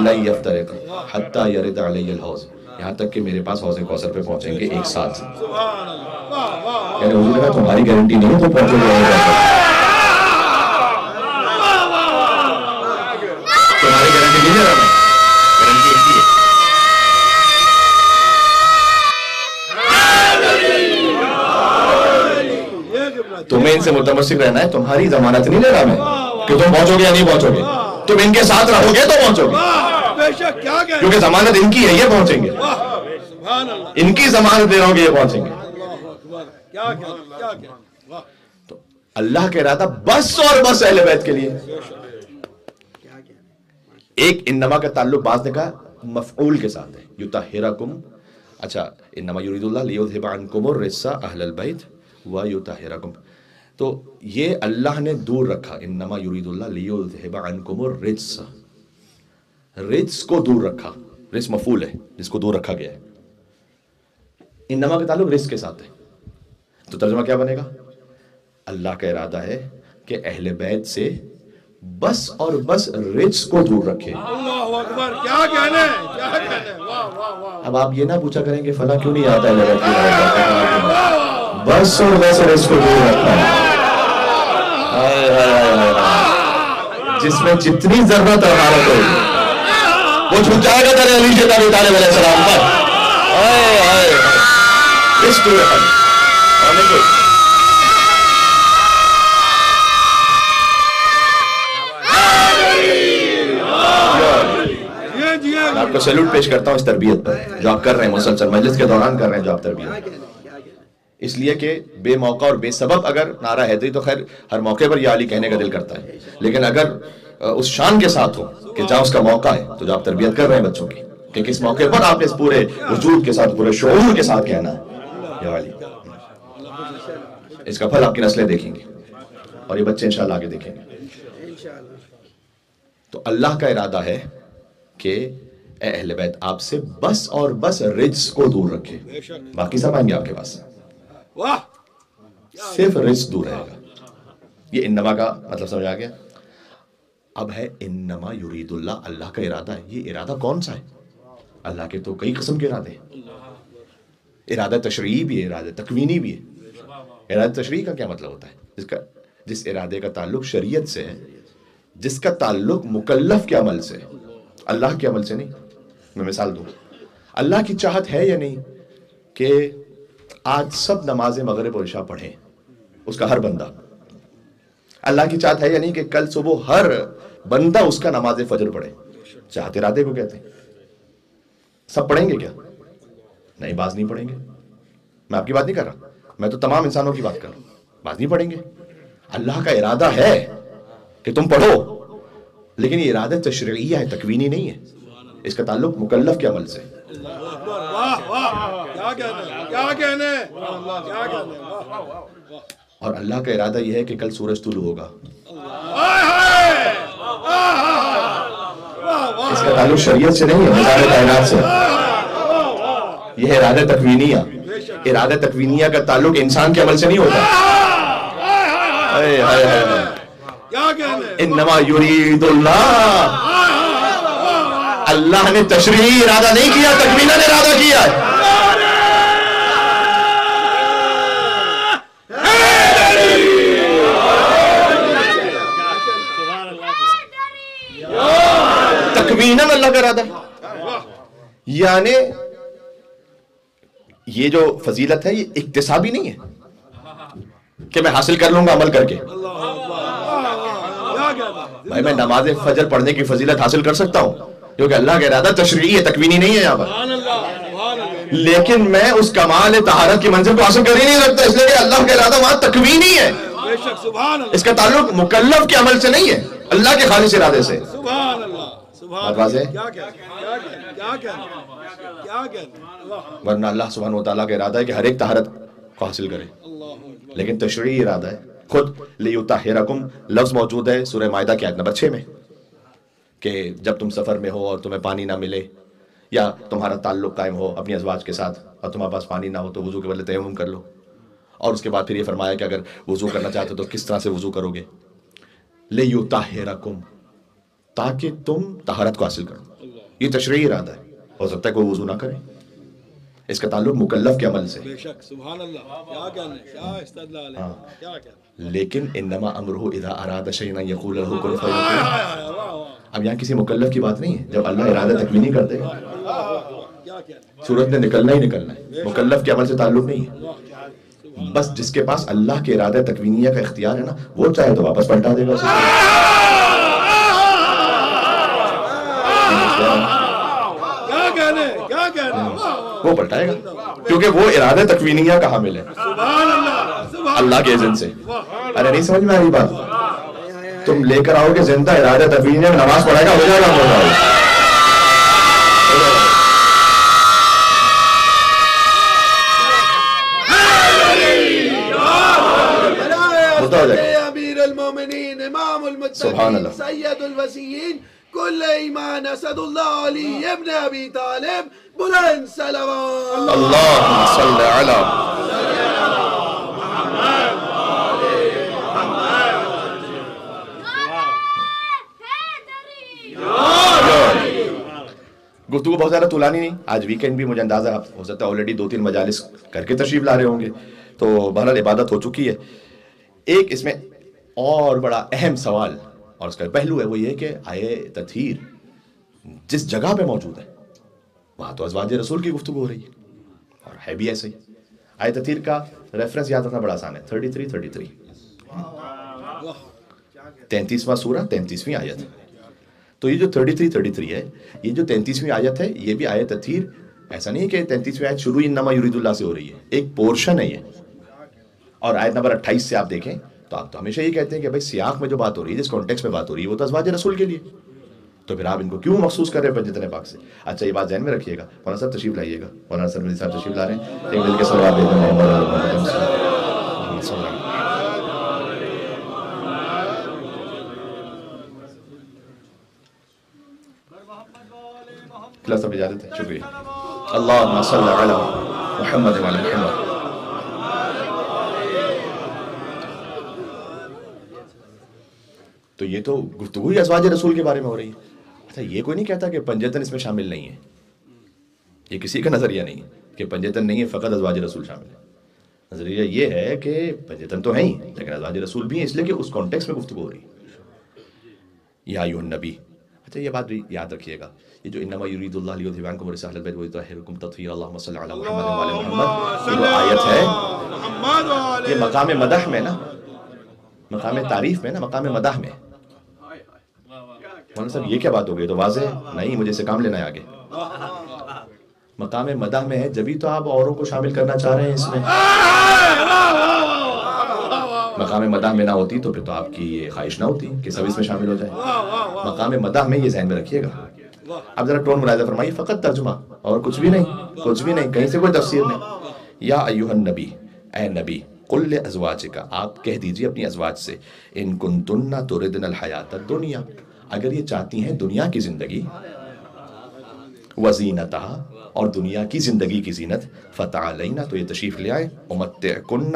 لن یفترقا حتی یرد علی الحوض، یہاں تک کہ میرے پاس حوض کوثر پہ پہنچیں گے ایک ساتھ. یعنی حضور نے کہا تمہاری گارنٹی نہیں ہے تو پہنچو گے، تمہاری گارنٹی نہیں ہے، گارنٹی ایک ہی ہے. تمہیں ان سے متمسک رہنا ہے، تمہاری ضمانت نہیں لے رہا میں کہ تم پہنچو گے یا نہیں پہنچو گے. تم ان کے ساتھ رہو گے تو پہنچو گے، کیونکہ ضمانت ان کی ہے، یہ پہنچیں گے. ان کی ضمانت دے رہا ہوں کہ یہ پہنچیں گے. تو اللہ کا ارادہ بس اور بس اہل بیت کے لیے. ایک انما کا تعلق بعض نے کہا مفعول کے ساتھ ہے، یطہرکم. اچھا انما یرید اللہ لیذھب عنکم الرجس اہل البیت ویطہرکم، تو یہ اللہ نے دور رکھا. انما یرید اللہ لیذھب عنکم الرجس، رجس کو دور رکھا. رجس مفعول ہے جس کو دور رکھا گیا ہے. انما کا تعلق رجس کے ساتھ ہے. تو ترجمہ کیا بنے گا؟ اللہ کا ارادہ ہے کہ اہل بیت سے بس اور بس رجس کو دور رکھے. اللہ اکبر، کیا کہنے، کیا کہنے، واہ واہ واہ. اب آپ یہ نہ پوچھا کریں کہ فلاں کیوں نہیں آتا ہے، بس اور بس رجس کو دور رکھنا ہے. جس میں جتنی ضرورت حرارت ہوگی وہ چھوٹ جائے گا در علی سے ابی طالب علیہ السلام پر. اس دور میں آپ کو سیلوٹ پیش کرتا ہوں اس تربیت پر جو آپ کر رہے ہیں، مسلسل مجلس کے دوران کر رہے ہیں جو آپ تربیت. اس لیے کہ بے موقع اور بے سبب اگر نعرہ حیدری تو خیر ہر موقع پر یا علی کہنے کا دل کرتا ہے، لیکن اگر اس شان کے ساتھ ہو کہ جہاں اس کا موقع ہے، تو جو آپ تربیت کر رہے ہیں بچوں کی کہ کس موقع پر آپ اس پورے وجود کے ساتھ، پورے شعور کے ساتھ کہنا ہے یا علی، اس کا پھل آپ کی نسلیں دیکھیں گی اور یہ بچے انشاءاللہ آگے دیکھیں گے. تو اللہ کا ارادہ ہے کہ اے اہل بیت آپ سے بس اور بس رجس کو دور رکھے، باقی سب آئیں گے آپ کے پاس، صرف رجس دور رہے گا. یہ انما کا مطلب سمجھ آ گیا. اب ہے انما یرید اللہ، اللہ کا ارادہ ہے. یہ ارادہ کون سا ہے؟ اللہ کے تو کئی قسم کے ارادے ہیں. ارادہ تشریعی بھی ہے، ارادہ تکوینی بھی ہے. ارادہ تشریعی کا کیا مطلب ہوتا ہے؟ جس ارادے کا تعلق شریعت سے ہے، جس کا تعلق مکلف کے عمل سے، اللہ کے عمل سے نہیں. میں مثال دوں، اللہ کی چاہت ہے یا نہیں کہ آج سب نماز مغرب اور عشاء پڑھیں، اس کا ہر بندہ. اللہ کی چاہت ہے یا نہیں کہ کل صبح ہر بندہ اس کا نماز فجر پڑھے. چاہت ارادے کو کہتے ہیں. سب پڑھیں گے کیا؟ نہیں، بعض نہیں پڑھیں گے. میں آپ کی بات نہیں کر رہا، میں تو تمام انسانوں کی بات کر رہا ہوں. بعض نہیں پڑھیں گے. اللہ کا ارادہ ہے کہ تم پڑھو، لیکن یہ ارادہ تشریعیہ ہے، تکوینی نہیں ہے. اس کا تعلق مکلف کے عمل سے. اور اللہ کا ارادہ یہ ہے کہ کل سورج طلوع ہوگا. اس کا تعلق شریعت سے نہیں ہے، نظام کائنات سے. یہ ارادہ تکوینیہ. ارادہ تکوینیہ کا تعلق انسان کے عمل سے نہیں ہوتا. انما یرید اللہ، اللہ نے تشریعی ارادہ نہیں کیا، تکویناً ارادہ کیا ہے. تکویناً اللہ کا ارادہ ہے. یعنی یہ جو فضیلت ہے یہ اکتسابی نہیں ہے کہ میں حاصل کر لوں گا عمل کر کے. بھائی میں نماز فجر پڑھنے کی فضیلت حاصل کر سکتا ہوں کیونکہ اللہ کا ارادہ تشریعی ہے، تکوینی نہیں ہے یہاں پر. لیکن میں اس کمال طہارت کی منزل کو حاصل کر ہی نہیں سکتا، اس لیے کہ اللہ کا ارادہ وہاں تکوینی ہے. اس کا تعلق مکلف کے عمل سے نہیں ہے، اللہ کے خالص ارادے سے. بات واضح ہے؟ ورنہ اللہ سبحانہ وتعالیٰ کا ارادہ ہے کہ ہر ایک طہارت کو حاصل کرے، لیکن تشریعی ارادہ ہے. خود لیطہرکم لفظ موجود ہے سورہ مائدہ کی آیت نمبر 6 میں کہ جب تم سفر میں ہو اور تمہیں پانی نہ ملے یا تمہارا تعلق قائم ہو اپنی ازواج کے ساتھ اور تمہارے پاس پانی نہ ہو تو وضو کے بدلے تیمم کر لو. اور اس کے بعد پھر یہ فرمایا کہ اگر وضو کرنا چاہتے ہو تو کس طرح سے وضو کرو گے؟ لیطہرکم، تاکہ تم طہارت کو حاصل کرو. یہ تشریعی ارادہ ہے. ہو سکتا ہے کوئی وضو نہ کرے، اس کا تعلق مکلف کے عمل سے. لیکن انما امرہ اذا اراد شیئا ان یقول له کن فیکون. اب یہاں کسی مکلف کی بات نہیں ہے. جب اللہ ارادہ تکوینی کر دے سورج نے نکلنا ہی نکلنا ہے، مکلف کے عمل سے تعلق نہیں ہے. بس جس کے پاس اللہ کے ارادہ تکوینیہ کا اختیار ہے نا، وہ چاہے تو واپس پلٹا دے گا اسے. وہ پلٹائے گا کیونکہ وہ ارادہ تکوینیہ کا حامل ہے اللہ کے اذن سے. ارے نہیں سمجھ میں آئی بات؟ تم لے کر آؤ کہ زندہ ارادہ تکوینیہ میں نماز پڑھے گا، ہو جائے گا. سبحان اللہ. سید الوسیین کل ایمان اسد اللہ علی ابن ابی طالب بلند صلوات. اللہم صلی علی گفتگو بہت زیادہ طولانی نہیں، آج ویکینڈ بھی مجھے اندازہ ہو سکتا ہے آلریڈی 2-3 مجالس کر کے تشریف لا رہے ہوں گے، تو بہرحال عبادت ہو چکی ہے۔ ایک اس میں اور بڑا اہم سوال اور اس کا پہلو ہے، وہ یہ کہ آئے تطہیر جس جگہ پہ موجود ہے وہاں تو ازواج رسول کی گفتگو ہو رہی ہے، اور ہے بھی ایسے ہی۔ آئے تطہیر کا ریفرنس یاد رکھنا بڑا آسان ہے، 33 33واں سورہ 33ویں آیت۔ تو یہ جو 33 ہے، یہ جو 33ویں آیت ہے، یہ بھی آیت تطہیر ایسا نہیں ہے کہ 33ویں آیت شروع انما یرید اللہ سے ہو رہی ہے، ایک پورشن ہے یہ۔ اور آیت نمبر 28 سے آپ دیکھیں تو آپ تو ہمیشہ یہ کہتے ہیں کہ بھائی سیاق میں جو بات ہو رہی ہے، جس کانٹیکس میں بات ہو رہی ہے، وہ تو ازواج رسول کے لیے، تو پھر آپ ان کو کیوں مخصوص کر رہے ہیں پنجتن پاک سے؟ اچھا یہ بات ذہن میں رکھیے گا۔ مولانا صاحب تشریف لائیے گا، مولانا سرمدی صاحب تشریف لا رہے ہیں، ایک مل کے صلوات بھیج دیں محمد صلی اللہ علیہ وسلم۔ کلاس سب اجازت ہے، شکریہ۔ اللہم صلی علی محمد وعلی محمد۔ تو یہ تو گفتگو ہی ازواج رسول کے بارے میں ہو رہی ہے۔ اچھا یہ کوئی نہیں کہتا کہ پنجتن اس میں شامل نہیں ہے، یہ کسی کا نظریہ نہیں ہے کہ پنجتن نہیں ہے، فقط ازواج رسول شامل ہے۔ نظریہ یہ ہے کہ پنجتن تو ہیں ہی لیکن ازواج رسول بھی ہیں، اس لیے کہ اس کانٹیکس میں گفتگو ہو رہی ہے۔ یا ایھا النبی، اچھا یہ بات بھی یاد رکھیے گا، یہ جو انما یرید اللہ لیذھب عنکم الرجس اہل البیت ویطہرکم تطہیرا، اللہم صل علی محمد وعلی محمد، یہ جو آیت ہے یہ مقام مدح میں نا، مقام تعریف میں نا، مقام مدح میں۔ مولانا صاحب یہ کیا بات ہو گئی؟ تو واضح نہیں، مجھے سے کام لینا ہے آگے۔ مقام مدح میں ہے جبھی تو آپ اوروں کو شامل کرنا چاہ رہے ہیں اس میں۔ مقام مدح میں نہ ہوتی تو پھر تو آپ کی یہ خواہش نہ ہوتی کہ سب اس میں شامل ہو جائے۔ مقام مدح میں، یہ ذہن میں رکھیے گا۔ اب ذرا ٹون ملاحظہ فرمائیے، فقط ترجمہ اور کچھ بھی نہیں، کچھ بھی نہیں، کہیں سے کوئی تفسیر نہیں۔ یا ایھا النبی، اے نبی، قل لازواجک، آپ کہہ دیجیے اپنی ازواج سے، ان کنتن تردن الحیات الدنیا، اگر یہ چاہتی ہیں دنیا کی زندگی، وزینتہا، اور دنیا کی زندگی کی زینت، فتعالینا، تو یہ تشریف لے آئیں، امتعکن،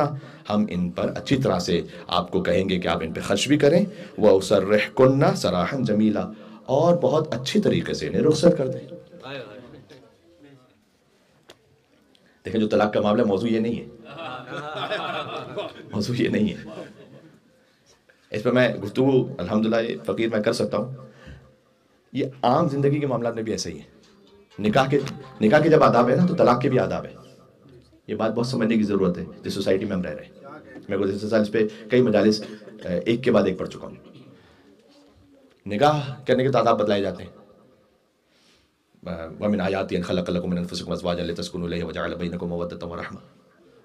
ہم ان پر اچھی طرح سے آپ کو کہیں گے کہ آپ ان پہ خرچ بھی کریں، واسرحکن سراحا جمیلا، اور بہت اچھی طریقے سے انہیں رخصت کر دیں۔ دیکھیں جو طلاق کا معاملہ، موضوع یہ نہیں ہے، موضوع یہ نہیں ہے۔ اس پہ میں گفتگو الحمدللہ فقیر میں کر سکتا ہوں۔ یہ عام زندگی کے معاملات میں بھی ایسے ہی ہے۔ نکاح کے جب آداب ہے نا تو طلاق کے بھی آداب ہے۔ یہ بات بہت سمجھنے کی ضرورت ہے جس سوسائٹی میں ہم رہ رہے ہیں۔ میں گزشتہ سال اس پہ کئی مجالس ایک کے بعد ایک پڑھ چکا ہوں۔ نکاح کرنے کے تو آداب بتلائے جاتے ہیں۔ وَمِنْ آیَاتِهِ أَنْ خَلَقَ لَكُم مِنْ أَنفُسِكُمْ أَزْوَاجًا لِتَسْكُنُوا إِلَيْهَا وَجَعَلَ بَيْنَكُمْ مَوَدَّةً وَرَحْمَةً،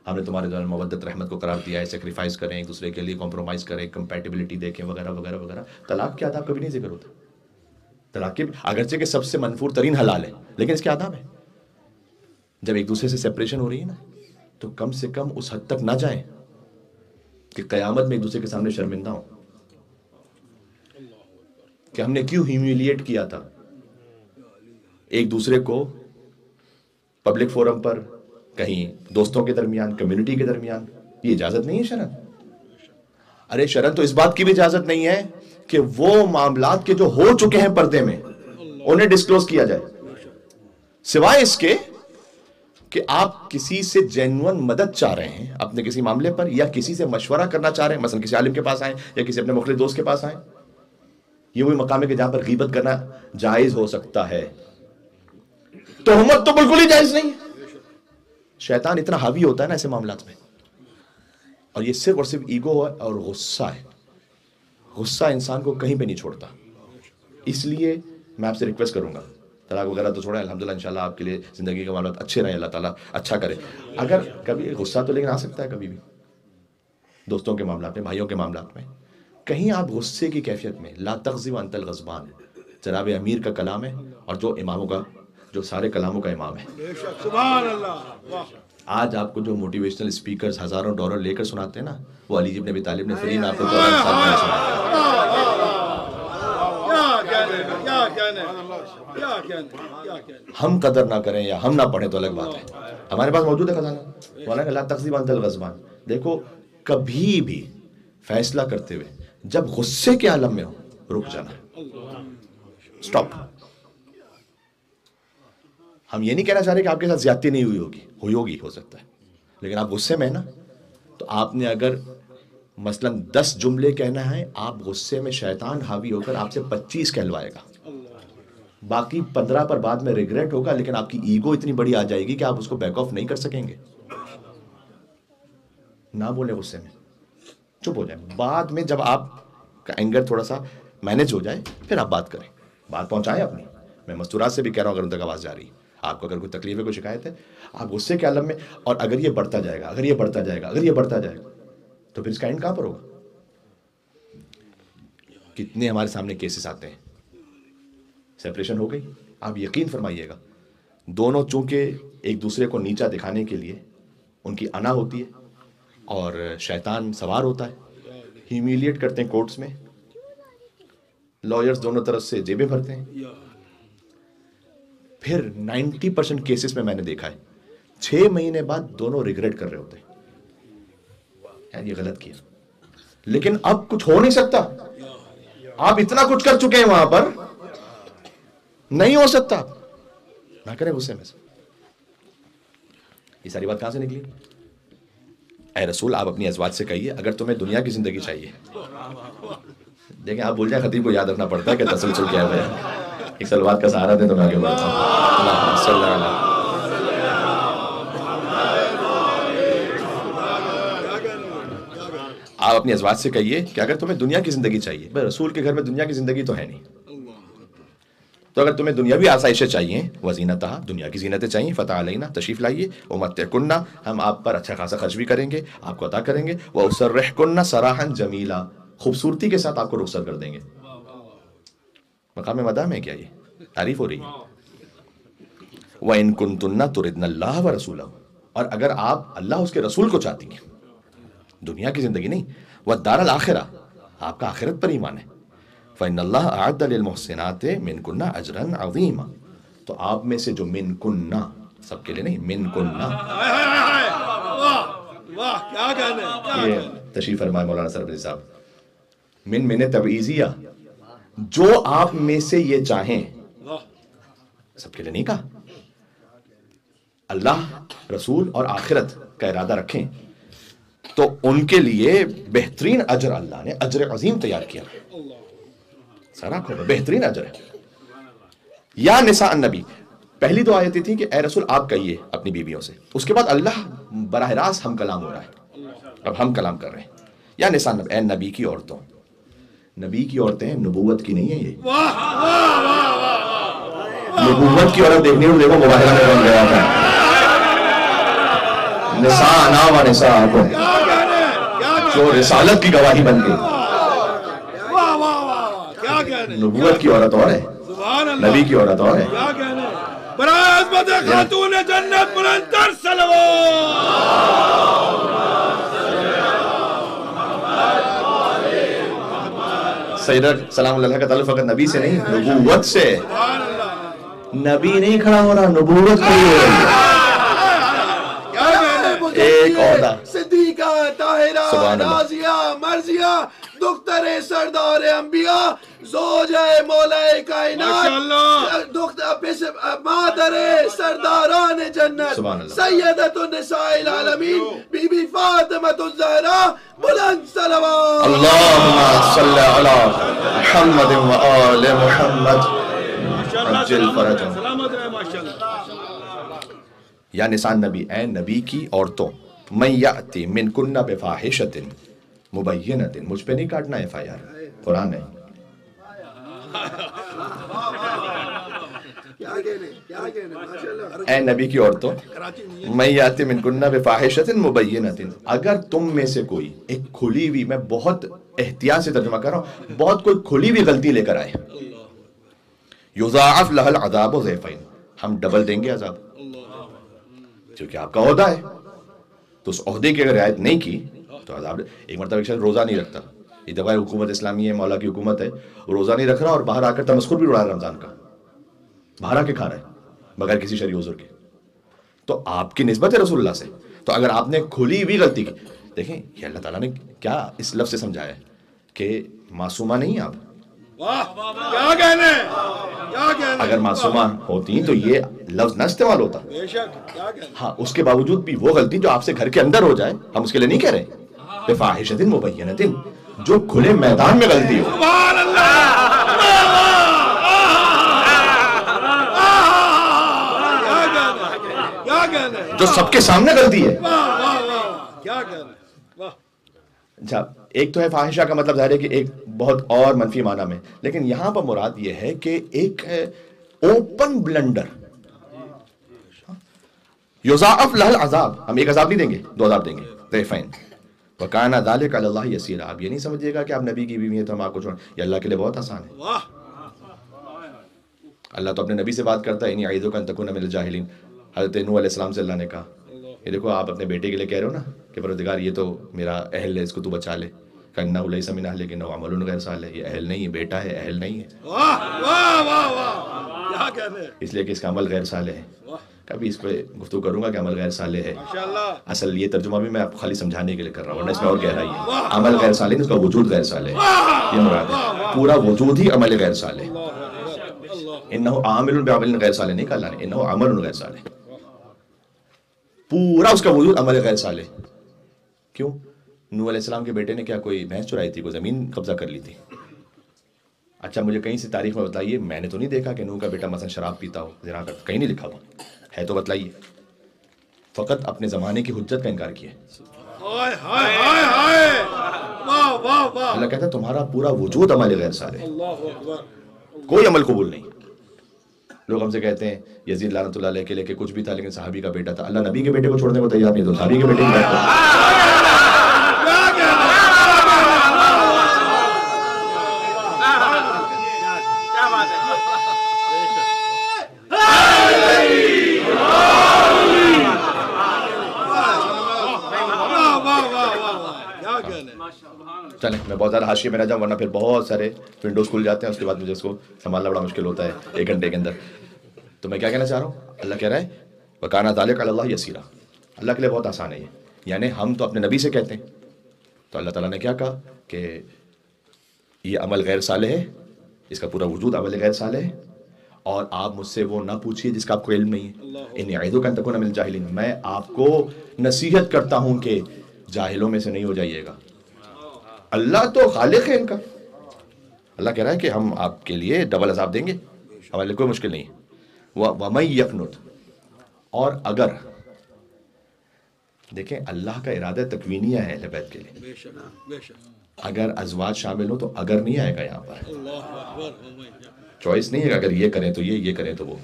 ہم نے تمہارے دوران مودت رحمت کو قرار دیا ہے، سیکریفائز کریں ایک دوسرے کے لیے، کمپرومائز کریں، کمپیٹیبلٹی دیکھیں، وغیرہ وغیرہ وغیرہ۔ طلاق کے آداب کبھی نہیں ذکر ہوتا۔ طلاق کے اگرچہ کہ سب سے منفور ترین حلال ہے لیکن اس کے آداب ہیں۔ جب ایک دوسرے سے سیپریشن ہو رہی ہے نا تو کم سے کم اس حد تک نہ جائیں کہ قیامت میں ایک دوسرے کے سامنے شرمندہ ہوں کہ ہم نے کیوں ہیومیلیٹ کیا تھا ایک دوسرے کو پبلک فورم پر، کہیں دوستوں کے درمیان، کمیونٹی کے درمیان۔ یہ اجازت نہیں ہے شرعن۔ ارے شرعن تو اس بات کی بھی اجازت نہیں ہے کہ وہ معاملات کے جو ہو چکے ہیں پردے میں انہیں ڈسکلوز کیا جائے، سوائے اس کے کہ آپ کسی سے جینوئن مدد چاہ رہے ہیں اپنے کسی معاملے پر، یا کسی سے مشورہ کرنا چاہ رہے ہیں، مثلا کسی عالم کے پاس آئیں یا کسی اپنے مخلص دوست کے پاس آئیں۔ یہ وہی مقام ہے کہ جہاں پر غیبت کرنا جائز ہو سکتا ہے، تہمت تو بالکل ہی جائز نہیں ہے۔ شیطان اتنا حاوی ہوتا ہے نا ایسے معاملات میں، اور یہ صرف اور صرف ایگو ہے اور غصہ ہے۔ غصہ انسان کو کہیں پہ نہیں چھوڑتا۔ اس لیے میں آپ سے ریکویسٹ کروں گا، طلاق وغیرہ تو چھوڑیں، الحمدللہ انشاءاللہ آپ کے لیے زندگی کے معاملات اچھے رہیں، اللہ تعالیٰ اچھا کرے۔ اگر کبھی غصہ تو لیکن آ سکتا ہے کبھی بھی، دوستوں کے معاملات میں، بھائیوں کے معاملات میں، کہیں آپ غصے کی کیفیت میں، لا تغضب وانت الغضبان، جناب امیر کا کلام ہے اور جو اماموں کا، جو سارے کلاموں کا امام ہے۔ سبحان اللہ۔ آج آپ کو جو موٹیویشنل اسپیکرز ہزاروں ڈالر لے کر سناتے ہیں نا، وہ علی ابن ابی طالب نے فری میں آپ کو 14 سال پہلے سنایا۔ ہم قدر نہ کریں یا ہم نہ پڑھیں تو الگ بات ہے، ہمارے پاس موجود ہے خزانہ۔ مولانا لا تغضب وانت الغضبان، دیکھو کبھی بھی فیصلہ کرتے ہوئے جب غصے کے عالم میں ہو، رک جانا، سٹاپ۔ ہم یہ نہیں کہنا چاہ رہے کہ آپ کے ساتھ زیادتی نہیں ہوئی ہوگی ہو سکتا ہے، لیکن آپ غصے میں نا، تو آپ نے اگر مثلا 10 جملے کہنا ہے، آپ غصے میں شیطان حاوی ہو کر آپ سے 25 کہلوائے گا، باقی 15 پر بعد میں ریگریٹ ہوگا، لیکن آپ کی ایگو اتنی بڑی آ جائے گی کہ آپ اس کو بیک آف نہیں کر سکیں گے۔ نہ بولے غصے میں، چپ ہو جائیں، بعد میں جب آپ کا اینگر تھوڑا سا مینج ہو جائے پھر آپ بات کریں، بات پہنچائیں اپنی۔ میں مستورات سے بھی کہہ رہا ہوں، اگر ان تک آواز جا رہی ہے، آپ کو اگر کوئی تکلیف ہے، کوئی شکایت ہے، آپ غصے کے عالم میں، اور اگر یہ بڑھتا جائے گا، اگر یہ بڑھتا جائے گا، اگر یہ بڑھتا جائے گا، تو پھر اس کا اینڈ کہاں پر ہوگا؟ کتنے ہمارے سامنے کیسز آتے ہیں، سیپریشن ہو گئی، آپ یقین فرمائیے گا، دونوں چونکہ ایک دوسرے کو نیچا دکھانے کے لیے ان کی انا ہوتی ہے اور شیطان سوار ہوتا ہے، ہیومیلیٹ کرتے ہیں کورٹس میں، لائرز دونوں طرف سے جیبیں بھرتے ہیں، پھر 90% کیسز میں نے دیکھا ہے 6 مہینے بعد دونوں ریگریٹ کر رہے ہوتے ہیں، یار یہ غلط کیا، لیکن اب کچھ ہو نہیں سکتا، آپ اتنا کچھ کر چکے ہیں وہاں پر، نہیں ہو سکتا، نہ کریں غصے میں سے۔ یہ ساری بات کہاں سے نکلی؟ اے رسول آپ اپنی ازواج سے کہیے اگر تمہیں دنیا کی زندگی چاہیے، دیکھیں آپ بھول جائیں، خطیب کو یاد رکھنا پڑتا ہے کہ تسلسل کیا ہے، ایک سلوات کا سہارا دیں تو میں آگے بڑھتا ہوں۔ اللہم صلی علی آپ اپنی ازواج سے کہیے کہ اگر تمہیں دنیا کی زندگی چاہیے، بھائی رسول کے گھر میں دنیا کی زندگی تو ہے نہیں، تو اگر تمہیں دنیاوی آسائشیں چاہیے، وزینتہا دنیا کی زینتیں چاہیے، فتعالینا تشریف لائیے، ومتعکن ہم آپ پر اچھا خاصا خرچ بھی کریں گے، آپ کو عطا کریں گے، واسرحکن سراحا جمیلا خوبصورتی کے ساتھ آپ کو رخصت کر دیں گے۔ مقام مدام ہے کیا؟ یہ تعریف ہو رہی ہے۔ وَإِن كُنتُنَّ تُرِدْنَ اللَّهَ وَرَسُولَهُ اور اگر آپ اللہ اس کے رسول کو چاہتی ہیں، دنیا کی زندگی نہیں، وَالدَّارَ الْآخِرَةَ آپ کا آخرت پر ایمان ہے، فَإِنَّ اللَّهَ أَعَدَّ لِلْمُحْسِنَاتِ مِنْكُنَّ أَجْرًا عَظِيمًا تو آپ میں سے جو منکن، سب کے لیے نہیں، منکن، واہ کیا کہنے، یہ تشریف فرمائے مولانا سربری صاحب، من تبعیضیہ، جو آپ میں سے یہ چاہیں، سب کے لیے نہیں کہا، اللہ رسول اور آخرت کا ارادہ رکھیں تو ان کے لیے بہترین اجر، اللہ نے اجر عظیم تیار کیا، سارا کھوڑا بہترین اجر ہے۔ یا نساء النبی، پہلی دو آیتیں تھی کہ اے رسول آپ کہیے اپنی بیویوں سے، اس کے بعد اللہ براہ راست ہم کلام ہو رہا ہے، اب ہم کلام کر رہے ہیں۔ یا نساء النبی، اے نبی کی عورتوں، نبی کی عورتیں نبوت کی نہیں ہے، یہ نبوت کی عورت دیکھنے کو دیکھو مباہلہ میں بن گیا تھا، نساءنا و نساءکم، جو رسالت کی گواہی بن گئی، نبوت کی عورت اور ہے، نبی کی عورت اور ہے۔ برائے عظمت خاتون جنت بلندر صلوات۔ سیدہ سلام اللہ کا تعلق فقط نبی سے نہیں، نبوت سے، نبی نہیں کھڑا ہو رہا، نبوت کھڑی ہو رہی ہے، ایک عہدہ، صدیقہ طاہرہ نازیہ مرضیہ دختر سردار انبیاء زوج مولا کائنات مادر سرداران جنت سیدۃ النساء العالمین بی بی فاطمۃ الزہرا بلند صلوات۔ اللہم صلی علی محمد و آل محمد عجل فرجہم۔ سلامت رہے ماشاءاللہ۔ یا نساء النبی، اے نبی کی عورتوں، من یأتی منکن بفاحشۃ مبینۃ، مجھ پہ نہیں کاٹنا ہے FIR، قرآن ہے، اے نبی کی عورتوں، من یأتی منکن بفاحشۃ مبینۃ، اگر تم میں سے کوئی ایک کھلی ہوئی، میں بہت احتیاط سے ترجمہ کر رہا ہوں، بہت کوئی کھلی ہوئی غلطی لے کر آئے، یضاعف لها العذاب ضعفین، ہم ڈبل دیں گے عذاب، کیونکہ آپ کا عہدہ ہے، تو اس عہدے کی اگر رعایت نہیں کی تو عذاب۔ ایک مرتبہ ایک شخص روزہ نہیں رکھتا، یہ دفعہ حکومت اسلامی ہے، مولا کی حکومت ہے، روزہ نہیں رکھ رہا اور باہر آ کر تمسخر بھی اڑا رہا رمضان کا، باہر آ کے کھا رہا ہے بغیر کسی شرعی عذر کے، تو آپ کی نسبت ہے رسول اللہ سے، تو اگر آپ نے کھلی ہوئی غلطی کی، دیکھیں یہ اللہ تعالیٰ نے کیا اس لفظ سے سمجھایا ہے کہ معصومہ نہیں آپ، واہ کیا کہنے، کیا کہنے۔ اگر معصومہ ہوتی تو یہ لفظ نہ استعمال ہوتا. بے شک کیا کہنے. ہاں اس کے باوجود بھی وہ غلطی جو آپ سے گھر کے اندر ہو جائے ہم اس کے لیے نہیں کہہ رہے. بفاحشۃ مبینۃ، جو کھلے میدان میں غلطی ہو. سبحان اللہ. کیا کہنے. جو سب کے سامنے غلطی ہے. واہ واہ واہ کیا کہنے. واہ. اچھا ایک تو ہے فاحشہ کا مطلب ظاہر ہے کہ ایک بہت اور منفی معنی میں، لیکن یہاں پر مراد یہ ہے کہ ایک اوپن بلنڈر. یضاعف لہ العذاب، ہم ایک عذاب نہیں دیں گے، 2 عذاب دیں گے. ضعفین. وکان ذلک علی اللہ یسیرا. آپ یہ نہیں سمجھیے گا کہ آپ نبی کی بیوی ہیں تو ہم آپ کو چھوڑ، یہ اللہ کے لیے بہت آسان ہے. واہ. اللہ تو اپنے نبی سے بات کرتا ہے، انی اعیذک ان تکون من الجاہلین. حضرت نوح علیہ السلام سے اللہ نے کہا یہ دیکھو آپ اپنے بیٹے کے لیے کہہ رہے ہو نا کہ پروردگار یہ تو میرا اہل ہے، اس کو تو بچا لے. کَإِنَّهُ لَيْسَ مِنْ أَهْلِكَ إِنَّهُ عَمَلٌ غَيْرُ صَالِحٍ. یہ اہل نہیں ہے، بیٹا ہے، اہل نہیں ہے. واہ واہ واہ واہ کیا کہنے. اس لیے کہ اس کا عمل غیر صالح ہے. واہ کبھی اس پہ گفتگو کروں گا کہ عمل غیر صالح ہے. ماشاءاللہ. اصل یہ ترجمہ بھی میں آپ کو خالی سمجھانے کے لیے کر رہا ہوں، ورنہ اس میں اور گہرائی ہے. عمل غیر صالح نہیں، اس کا وجود غیر صالح ہے، یہ مراد ہے. پورا وجود ہی عمل غیر صالح. انہ عامل بعمل غیر صالح نہیں کہا اللہ نے، انہ عمل غیر صالح. پورا اس کا وجود عمل غیر صالح. کیوں؟ نوح علیہ السلام کے بیٹے نے کیا کوئی بھینس چرائی تھی، کوئی زمین قبضہ کر لی تھی؟ اچھا مجھے کہیں سے تاریخ میں بتائیے، میں نے تو نہیں دیکھا کہ نوح کا بیٹا مثلا شراب پیتا ہو، زنا کرتا، کہیں نہیں لکھا ہوا ہے تو بتلائیے. فقط اپنے زمانے کی حجت کا انکار کیا. ہائے ہائے ہائے ہائے. واہ واہ واہ. اللہ کہتا ہے تمہارا پورا وجود عمل غیر صالح، اللہ اکبر. کوئی عمل قبول نہیں. لوگ ہم سے کہتے ہیں یزید لعنت اللہ علیہ کے لیے کہ کچھ بھی تھا لیکن صحابی کا بیٹا تھا. اللہ نبی کے بیٹے کو چھوڑنے کو تیار نہیں تو صحابی کے بیٹے کی بات کرو. چلیں میں بہت زیادہ حاشیے میں نہ جاؤں ورنہ پھر بہت سارے ونڈوز کھل جاتے ہیں، اس کے بعد مجھے اس کو سنبھالنا بڑا مشکل ہوتا ہے 1 گھنٹے کے اندر. تو میں کیا کہنا چاہ رہا ہوں، اللہ کہہ رہا ہے وَكَانَ ذَلِكَ عَلَى اللَّهِ يَسِيرًا. اللہ کے لیے بہت آسان ہے یہ. یعنی ہم تو اپنے نبی سے کہتے ہیں، تو اللہ تعالیٰ نے کیا کہا کہ یہ عمل غیر صالح ہے، اس کا پورا وجود عمل غیر صالح ہے، اور آپ مجھ سے وہ نہ پوچھیے جس کا آپ کو علم نہیں ہے. انی اعیذک ان تکون من الجاہلین. میں آپ کو نصیحت کرتا ہوں کہ جاہلوں میں سے نہیں ہو جائیے گا. اللہ تو خالق ہے ان کا. اللہ کہہ رہا ہے کہ ہم آپ کے لیے ڈبل عذاب دیں گے، ہمارے لیے کوئی مشکل نہیں ہے. وَمَن يَقْنُتْ. اور اگر دیکھیں اللہ کا ارادہ تکوینیہ ہے اہل بیت کے لیے. بے شک بے شک. اگر ازواج شامل ہو تو اگر نہیں آئے گا یہاں پر. اللہ اکبر. چوائس نہیں ہے کہ اگر یہ کریں تو یہ کریں تو وہ.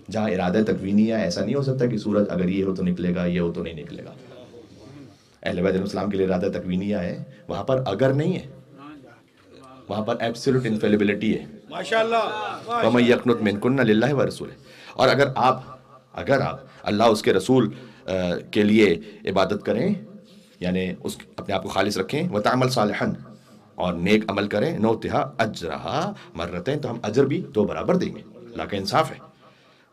جہاں ارادہ تکوینیہ ایسا نہیں ہو سکتا کہ سورج اگر یہ ہو تو نکلے گا، یہ ہو تو نہیں نکلے گا. اہل بیت علیہ السلام کے لیے ارادہ تکوینیہ ہے، وہاں پر اگر نہیں ہے، وہاں پر ایبسولوٹ انفیلیبلٹی ہے. ماشاءاللہ. وَمَن يَقْنُتْ مِنْكُنَّ لِلَّهِ وَرَسُولِهِ. اور اگر آپ اللہ اس کے رسول کے لیے عبادت کریں، یعنی اپنے آپ کو خالص رکھیں، وَتَعْمَلْ صَالِحًا. اور نیک عمل کریں، نُؤْتِهَا أَجْرَهَا مرتين. تو ہم اجر بھی 2 برابر دیں گے. اللہ کا انصاف ہے.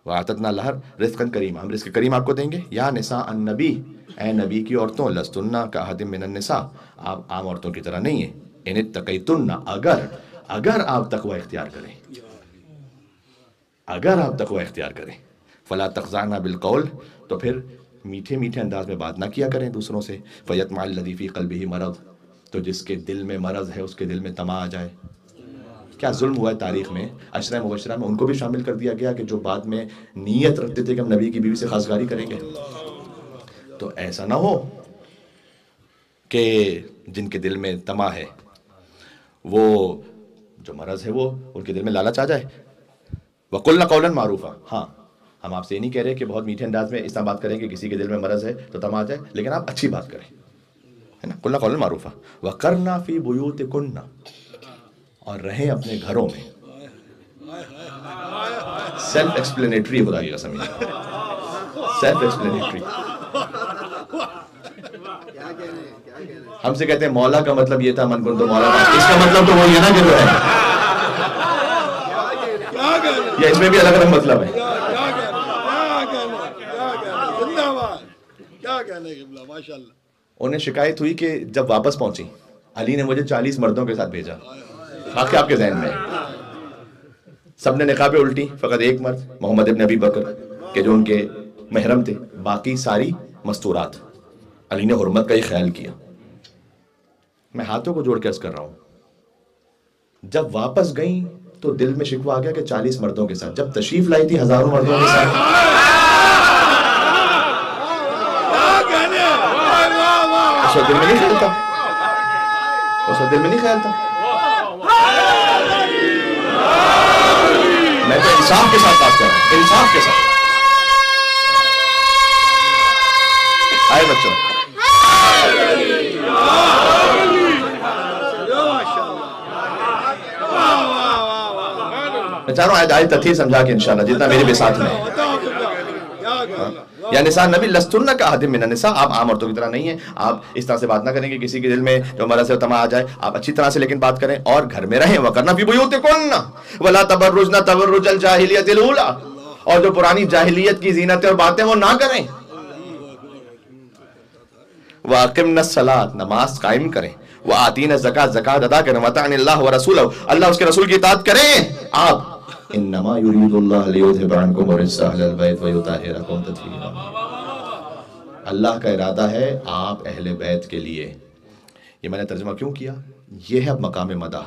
وَأَعْتَدْنَا لَهَا رِزْقًا كَرِيمًا. ہم رزق کریم آپ کو دیں گے. یا نساء النبی، اے نبی کی عورتوں، لستن کأحد من النساء. آپ عام عورتوں کی طرح نہیں ہیں. ان اتقیتن، اگر آپ تقوی اختیار کریں، اگر آپ تقوی اختیار کریں. فلا تخضعن بالقول. تو پھر میٹھے میٹھے انداز میں بات نہ کیا کریں دوسروں سے. فیطمع الذی فی قلبہ مرض. تو جس کے دل میں مرض ہے اس کے دل میں طمع آ جائے. کیا ظلم ہوا ہے تاریخ میں. عشرہ مبشرہ میں ان کو بھی شامل کر دیا گیا کہ جو بعد میں نیت رکھتے تھے کہ ہم نبی کی بیوی سے خاصگاری کریں گے. تو ایسا نہ ہو کہ جن کے دل میں طمع ہے، وہ جو مرض ہے وہ ان کے دل میں لالچ آ جائے. وَقُلْنَ قَوْلًا مَعْرُوفًا. ہاں ہم آپ سے یہ نہیں کہہ رہے کہ بہت میٹھے انداز میں اس طرح بات کریں کہ کسی کے دل میں مرض ہے تو طمع آ جائے، لیکن آپ اچھی بات کریں، ہے نا. قُلْنَ قَوْلًا مَعْرُوفًا. وَقَرْنَا فِي بُيُوتِكُنَّ. اور رہیں اپنے گھروں میں. سیلف ایکسپلینیٹری خدا کی قسم، سیلف ایکسپلینیٹری. ہم سے کہتے ہیں مولا کا مطلب یہ تھا من کن تو مولا تھا. اس کا مطلب تو وہی ہے نا کہ جو ہے، یا اس میں بھی الگ الگ مطلب ہے. انہیں شکایت ہوئی کہ جب واپس پہنچی علی نے مجھے 40 مردوں کے ساتھ بھیجا. واقعہ آپ کے ذہن میں ہے. سب نے نقابیں الٹی، فقط ایک مرد محمد ابن ابی بکر کہ جو ان کے محرم تھے، باقی ساری مستورات۔ علی نے حرمت کا ہی خیال کیا۔ میں ہاتھوں کو جوڑ کے عرض کر رہا ہوں، جب واپس گئیں تو دل میں شکوہ آ گیا کہ 40 مردوں کے ساتھ، جب تشریف لائی تھی ہزاروں مردوں کے ساتھ، اس وقت دل میں نہیں خیال تھا، اس وقت دل میں نہیں خیال تھا۔ میں تو انصاف کے ساتھ بات کر رہا ہوں، انصاف کے ساتھ۔ آئے بچوں، میں چاہ رہا ہوں آیت تطہیر سمجھا کے انشاءاللہ جتنا میرے بھی ساتھ میں یا نساء نبی لستن کاحد من النساء، آپ عام عورتوں کی طرح نہیں ہیں، آپ اس طرح سے بات نہ کریں کہ کسی کے دل میں جو مرض ہے تما آ جائے، آپ اچھی طرح سے لیکن بات کریں اور گھر میں رہیں، وقرن فی بیوتکن ولا تبرجن تبرج الجاہلیۃ الاولی، اور جو پرانی جاہلیت کی زینتیں اور باتیں وہ نہ کریں، واقمن الصلاۃ، نماز قائم کریں، وآتین الزکاۃ، زکات ادا کریں، وطاعن اللہ ورسولہ، اللہ اس کے رسول کی اطاعت کریں۔ آپ انما یرید اللہ لیذھب عنکم الرجس اہل البیت ویطہرکم تطہیرا، اللہ کا ارادہ ہے آپ اہل بیت کے لیے۔ یہ میں نے ترجمہ کیوں کیا؟ یہ ہے اب مقام مدح،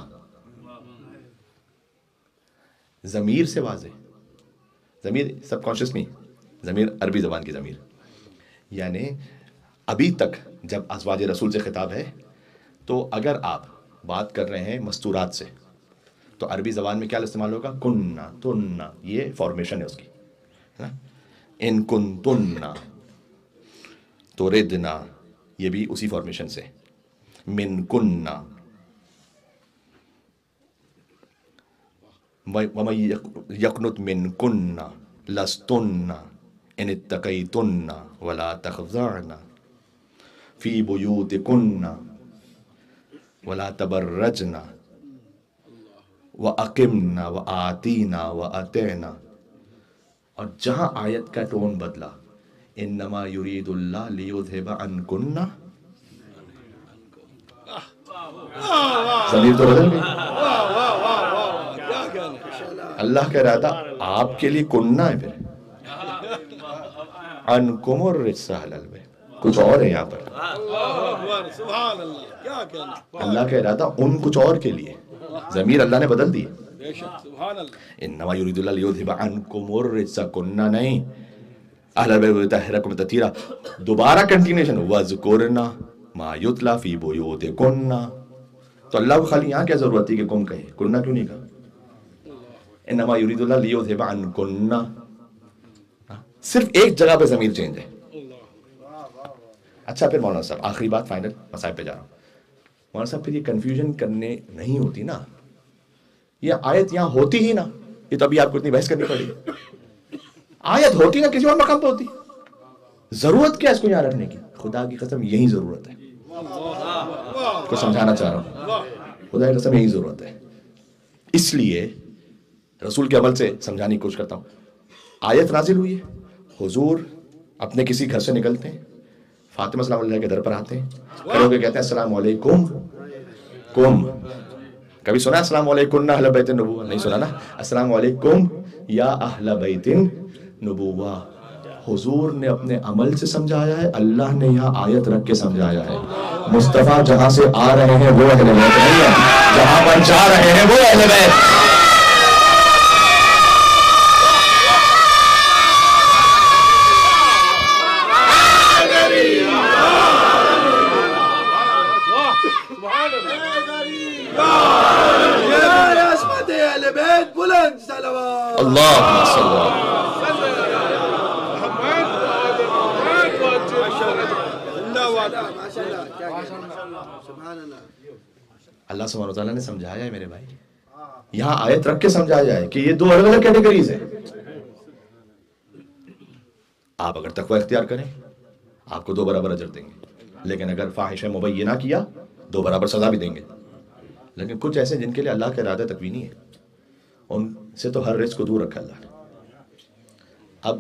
ضمیر سے واضح، ضمیر سب کانشیس نہیں، ضمیر عربی زبان کی ضمیر، یعنی ابھی تک جب ازواج رسول سے خطاب ہے تو اگر آپ بات کر رہے ہیں مستورات سے تو عربی زبان میں کیا استعمال ہوگا؟ کننا، تننا، یہ فارمیشن ہے اس کی، ان کنتننا، تردنا، یہ بھی اسی فارمیشن سے، من کننا، ومن یقنت من کننا لستن ان اتقیتن ولا تخضعن فی بیوتکن ولا تبرجن وَأَقِمْنَا وَآتِينَا وَأَطِعْنَا، اور جہاں آیت کا ٹون بدلا، انما یرید اللہ لیذھب عنکن، ضمیر تو بدل گئی، اللہ کا ارادہ آپ کے لیے کننا ہے، پھر عنکم الرجس اہل البیت، کچھ اور ہے یہاں پر، اللہ کا ارادہ ان کچھ اور کے لیے، ضمیر اللہ نے بدل دی، انما یرید اللہ لیذھب عنکم الرجس، کننا نہیں، اہل البیت ویطہرکم تطہیرا، دوبارہ کنٹینیوشن، وَاذْكُرْنَ مَا یُتْلَى فِی بُیوتِکُنَّ، تو اللہ کو خالی یہاں کیا ضرورت تھی کہ کم کہے، کننا کیوں نہیں کہا؟ انما یرید اللہ لیذھب عنکن، صرف ایک جگہ پہ ضمیر چینج ہے۔ اچھا پھر مولانا صاحب آخری بات، فائنل مسائل پہ جا رہا ہوں، مولانا صاحب پھر یہ کنفیوژن کرنے نہیں ہوتی نا، یہ آیت یہاں ہوتی ہی نا، یہ تو ابھی آپ کو اتنی بحث کرنی پڑی، آیت ہوتی نا کسی اور مقام پہ ہوتی، ضرورت کیا اس کو یہاں رکھنے کی؟ خدا کی قسم یہی ضرورت ہے، کو سمجھانا چاہ رہا ہوں، خدا کی قسم یہی ضرورت ہے، اس لیے رسول کے عمل سے سمجھانے کی کوشش کرتا ہوں۔ آیت نازل ہوئی ہے، حضور اپنے کسی گھر سے نکلتے ہیں، فاطمہ سلام اللہ کے در پر آتے ہیں، کھڑے ہو کے کہتے ہیں السلام علیکم کم، کبھی سنا السلام علیکم اہل بیت النبوہ؟ نہیں سنا نا، السلام علیکم یا اہل بیت النبوہ، حضور نے اپنے عمل سے سمجھایا ہے، اللہ نے یہاں آیت رکھ کے سمجھایا ہے، مصطفیٰ جہاں سے آ رہے ہیں وہ اہل بیت نہیں ہے، جہاں پر جا رہے ہیں وہ اہل بیت۔ اللهم صل اللہ سبحانہ وتعالیٰ نے سمجھایا ہے میرے بھائی، یہاں آیت رکھ کے سمجھایا ہے کہ یہ دو الگ الگ کیٹیگریز ہیں، آپ اگر تقوی اختیار کریں آپ کو 2 برابر اجر دیں گے، لیکن اگر فاحشہ مبینہ کیا 2 برابر سزا بھی دیں گے۔ لیکن کچھ ایسے جن کے لیے اللہ کا ارادہ تکوینی ہے، ان سے تو ہر رزق کو دور رکھا اللہ نے۔ اب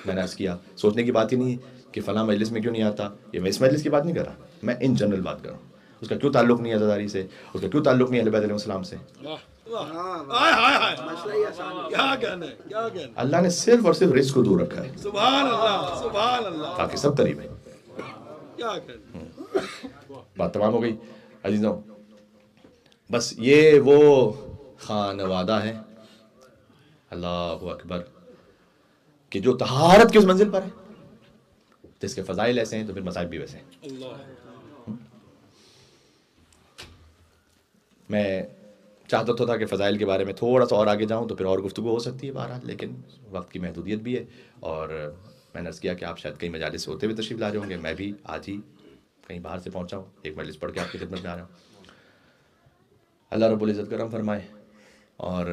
میں نے عرض کیا سوچنے کی بات ہی نہیں کہ فلاں مجلس میں کیوں نہیں آتا، یہ میں اس مجلس کی بات نہیں کر رہا، میں ان جنرل بات کر رہا ہوں، اس کا کیوں تعلق نہیں ہے عزاداری سے، اس کا کیوں تعلق نہیں ہے اہل بیت علیہ السلام سے، ہائے ہائے ہائے کیا کہنے کیا کہنے اللہ نے صرف اور صرف رزق کو دور رکھا ہے سبحان اللہ سبحان اللہ باقی سب قریب ہے. کیا کہنے بات تمام ہو گئی عزیزوں. بس یہ وہ خانوادہ ہے اللہ اکبر کہ جو طہارت کی اس منزل پر ہے، جس کے فضائل ایسے ہیں تو پھر مصائب بھی ویسے ہیں. اللہ میں چاہتا تو تھا کہ فضائل کے بارے میں تھوڑا سا اور آگے جاؤں تو پھر اور گفتگو ہو سکتی ہے بہرحال، لیکن وقت کی محدودیت بھی ہے. اور میں نے عرض کیا کہ آپ شاید کئی مجالس سے ہوتے ہوئے تشریف لا رہے ہوں گے، میں بھی آج ہی کہیں باہر سے پہنچا ہوں، ایک مجلس پڑھ کے آپ کی خدمت میں آ رہا ہوں. اللہ رب العزت کرم فرمائے. اور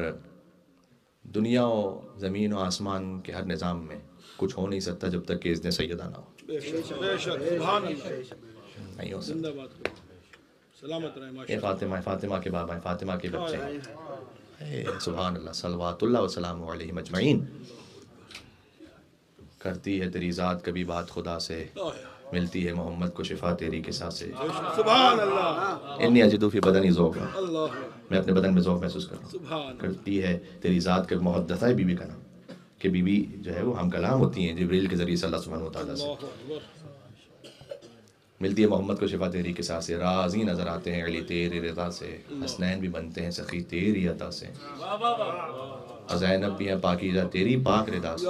دنیا و زمین و آسمان کے ہر نظام میں کچھ ہو نہیں سکتا جب تک کہ اذن سیدہ نہ ہو. بے شک سبحان اللہ نہیں ہو سکتا. زندہ باد کرو سلامت رہے یہ ماشاء فاطمہ فاطمہ کے بابا ہیں، فاطمہ کے بچے ہیں. سبحان اللہ صلوات اللہ وسلام علیہ مجمعین. کرتی ہے تیری ذات کبھی بات خدا سے، ملتی ہے محمد کو شفا تیری قصہ سے. سبحان اللہ انی اجدو فی بدنی ذوق، اللہ میں اپنے بدن میں ذوق محسوس کر رہا ہوں. سبحان کرتی ہے تیری ذات کا محدثہ ہے بی بی کا نام، کہ بی بی جو ہے وہ ہم کلام ہوتی ہیں جبریل کے ذریعے سے اللہ سبحانہ و تعالیٰ سے. اللہ اکبر ملتی ہے محمد کو شفا تیری قصہ سے، راضی نظر آتے ہیں علی تیری رضا سے، حسنین بھی بنتے ہیں سخی تیری عطا سے، اور زینب بھی ہیں پاکیزہ تیری پاک رضا سے.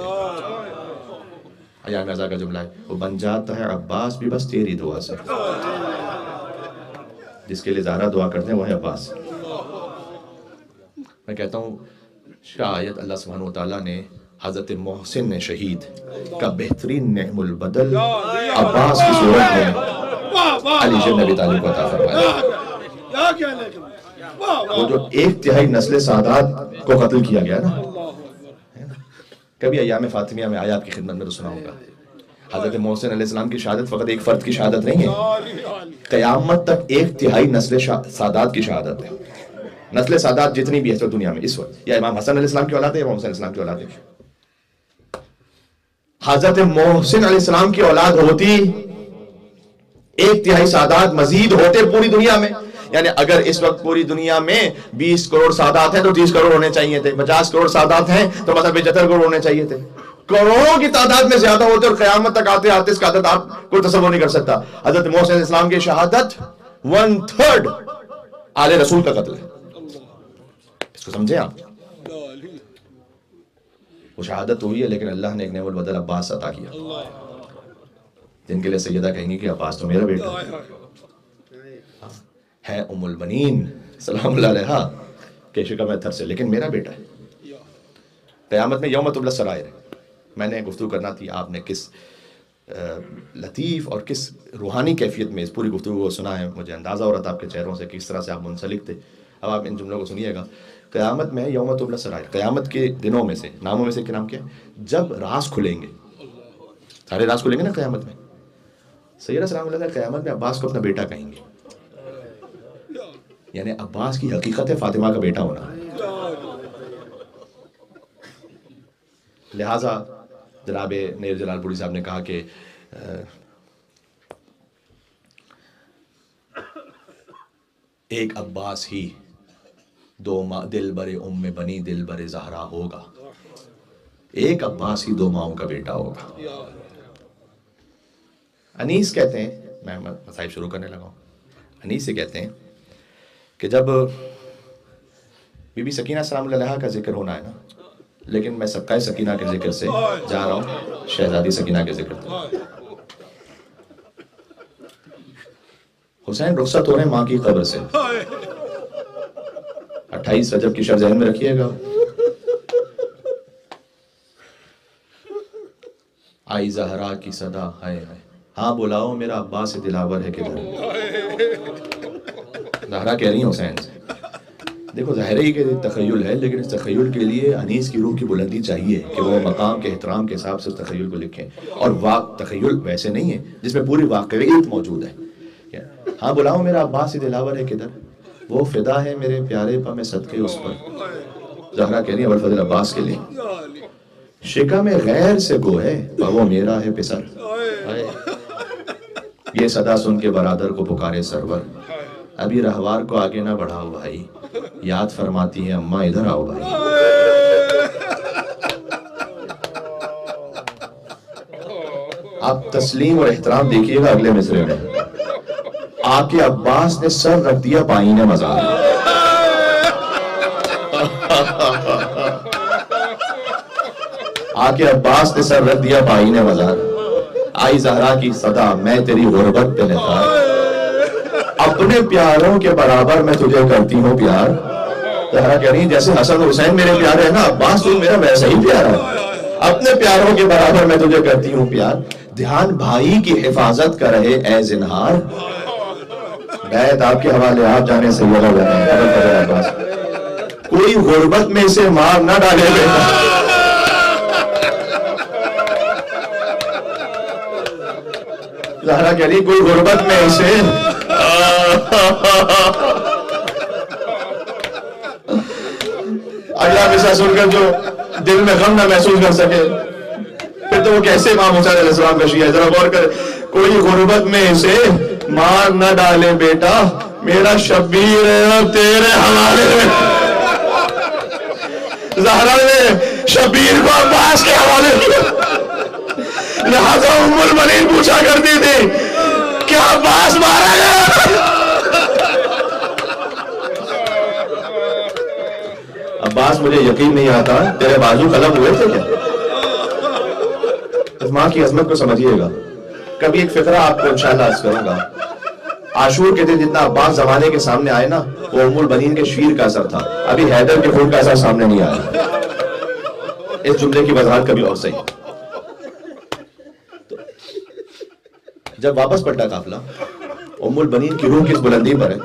ایام رضا کا جملہ ہے، وہ بن جاتا ہے عباس بھی بس تیری دعا سے. جس کے لیے زہرا دعا کرتے ہیں وہ ہے عباس. میں کہتا ہوں شاید اللہ سبحانہ و تعالیٰ نے حضرت محسن شہید کا بہترین نعم البدل عباس کی صورت میں علی بن ابی طالب کو عطا فرمایا. کیا کہنے وہ جو 1/3 نسل سادات کو قتل کیا گیا نا، کبھی ایام فاطمیہ میں آیا آپ کی خدمت میں تو سناؤں گا. حضرت محسن علیہ السلام کی شہادت فقط ایک فرد کی شہادت نہیں ہے، قیامت تک 1/3 نسل سادات کی شہادت ہے. نسل سادات جتنی بھی ہے دنیا میں اس وقت، یا امام حسن علیہ السلام کی اولاد ہے یا امام حسین علیہ السلام کی اولاد ہے. حضرت محسن علیہ السلام کی اولاد ہوتی 1/3 سادات مزید ہوتے پوری دنیا میں. یعنی اگر اس وقت پوری دنیا میں 20 کروڑ سادات ہیں تو 30 کروڑ ہونے چاہیے تھے، 50 کروڑ سادات ہیں تو مطلب 75 کروڑ ہونے چاہیے تھے. کروڑوں کی تعداد میں زیادہ ہوتے اور قیامت تک آتے آتے اس کا عدد آپ کوئی تصور نہیں کر سکتا. حضرت محسن علیہ السلام کی شہادت 1/3 آل رسول کا قتل ہے. اس کو سمجھے آپ؟ وہ شہادت ہوئی ہے لیکن اللہ نے ایک نعم البدل عباس عطا کیا، جن کے لیے سیدہ کہیں گی کہ عباس تو میرا بیٹا ہے ام البنین سلام اللہ علیہا کہ شکم تھر سے، لیکن میرا بیٹا ہے. قیامت میں یوم تبلی السرائر. میں نے گفتگو کرنا تھی، آپ نے کس لطیف اور کس روحانی کیفیت میں اس پوری گفتگو کو سنا ہے، مجھے اندازہ ہو رہا تھا آپ کے چہروں سے کس طرح سے آپ منسلک تھے. اب آپ ان جملوں کو سنیے گا. قیامت میں یوم تبلی السرائر، قیامت کے دنوں میں سے ناموں میں سے کیا نام کیا ہے؟ جب راز کھلیں گے، سارے راز کھلیں گے نا قیامت میں. سیدہ سلام اللہ علیہ قیامت میں عباس کو اپنا بیٹا کہیں گے. یعنی عباس کی حقیقت ہے فاطمہ کا بیٹا ہونا. لہٰذا جناب نیر جلال پوری صاحب نے کہا کہ ایک عباس ہی دو ماں دل برے ام بنی دل برے زہرا ہوگا. ایک عباس ہی 2 ماؤں کا بیٹا ہوگا. انیس کہتے ہیں، میں مسائل شروع کرنے لگا ہوں. انیس سے کہتے ہیں کہ جب بی بی سکینہ سلام اللہ علیہا کا ذکر ہونا ہے نا، لیکن میں سبقہ سکینہ کے ذکر سے جا رہا ہوں شہزادی سکینہ کے ذکر تک. حسین رخصت ہو رہے ہیں ماں کی قبر سے. 28 رجب کی شب ذہن میں رکھیے گا. آئی زہرا کی صدا ہائے ہائے، ہاں بلاؤ میرا عباس دلاور ہے کدھر. زہرا کہہ رہی ہیں حسین سے. دیکھو ظاہر ہی کہ تخیل ہے، لیکن اس تخیل کے لیے انیس کی روح کی بلندی چاہیے کہ وہ مقام کے احترام کے حساب سے اس تخیل کو لکھیں. اور تخیل ویسے نہیں ہے جس میں پوری واقعیت موجود ہے. ہاں بلاؤ میرا عباس دلاور ہے کدھر، وہ فدا ہے میرے پیارے پا میں صدقے اس پر. زہرا کہہ رہی ہے ابوالفضل عباس کے لیے شکم غیر سے گو ہے وہ میرا ہے پسر. یہ صدا سن کے برادر کو پکارے سرور، ابھی رہوار کو آگے نہ بڑھاؤ بھائی، یاد فرماتی ہے اماں ادھر آؤ بھائی۔ آپ تسلیم اور احترام دیکھیے گا اگلے مصرے میں، آقے عباس نے سر رکھ دیا پائین مزار۔ آقے عباس نے سر رکھ دیا پائین مزار، آئی زہرا کی صدا میں تیری غربت پہ نثار، اپنے پیاروں کے برابر میں تجھے کرتی ہوں پیار۔ زہرا کہہ رہی جیسے حسن حسین میرے پیارے ہیں نا، عباس تو میرا ویسا ہی پیارا ہے، اپنے پیاروں کے برابر میں تجھے کرتی ہوں پیار۔ دھیان بھائی کی حفاظت کا رہے اے زنہار، بیعت آپ کے حوالے، آپ جانے سیدہ بنے کوئی غربت میں اسے مار نہ ڈالے بیٹا۔ زہرا کہہ رہی کوئی غربت میں اسے اگلا قصہ سن کر جو دل میں غم نہ محسوس کر سکے پھر تو وہ کیسے امام حسین علیہ السلام کا شیعہ ہے، ذرا غور کر، کوئی غربت میں اسے مار نہ ڈالے بیٹا، میرا شبیر ہے تیرے حوالے میں۔ زہرا نے شبیر کو عباس کے حوالے کیا، لہذا ام المنین پوچھا کرتی تھی کیا عباس مارا گیا؟ عباس مجھے یقین نہیں آتا تیرے بازو قلم ہوئے تھے کیا؟ اس ماں کی عظمت کو سمجھیے گا۔ کبھی ایک فقرہ آپ کو انشاءاللہ عرض کروں گا، عاشور کے دن جتنا عباس زمانے کے سامنے آئے نا، وہ ام البنین کے شیر کا اثر تھا، ابھی حیدر کے خون کا اثر سامنے نہیں آیا۔ اس جملے کی وضاحت کبھی اور صحیح۔ جب واپس پلٹا قافلہ، ام البنین کی روح کس بلندی پر ہے،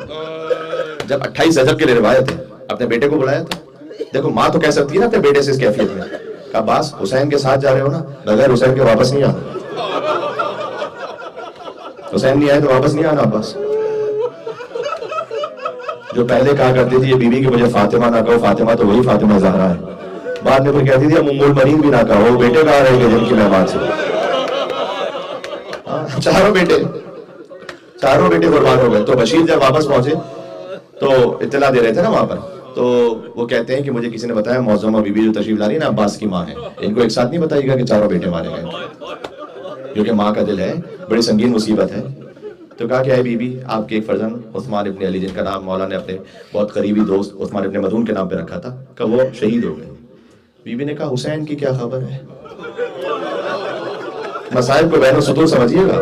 جب 28 رجب کے لیے روایت ہے، اپنے بیٹے کو بلایا تھا۔ دیکھو ماں تو کہہ سکتی ہے نا اپنے بیٹے سے اس کیفیت میں، کہا عباس حسین کے ساتھ جا رہے ہو نا، بغیر حسین کے واپس نہیں آنا، حسین نہیں آئے تو واپس نہیں آنا عباس۔ جو پہلے کہا کرتی تھی یہ بیوی کہ مجھے فاطمہ نہ کہو، فاطمہ تو وہی فاطمہ زہرا ہے، بعد میں پھر کہتی تھی ام المنین بھی نہ کہو، بیٹے کہاں رہے گے جن کی مہمان سے؟ چاروں بیٹے قربان ہو گئے۔ تو بشیر جب واپس پہنچے تو اطلاع دے رہے تھے نا وہاں پر، تو وہ کہتے ہیں کہ مجھے کسی نے بتایا معظمہ بی بی جو تشریف لا رہی ہے نا عباس کی ماں ہے، ان کو ایک ساتھ نہیں بتائیے گا کہ چاروں بیٹے مارے گئے، کیونکہ ماں کا دل ہے، بڑی سنگین مصیبت ہے۔ تو کہا کہ اے بی بی آپ کے ایک فرزند عثمان ابن علی، جن کا نام مولا نے اپنے بہت قریبی دوست عثمان ابن مدعون کے نام پہ رکھا تھا، کہ وہ شہید ہو گئے۔ بی بی نے کہا حسین کی کیا خبر ہے؟ مسائل کو بین السطور سمجھیے گا۔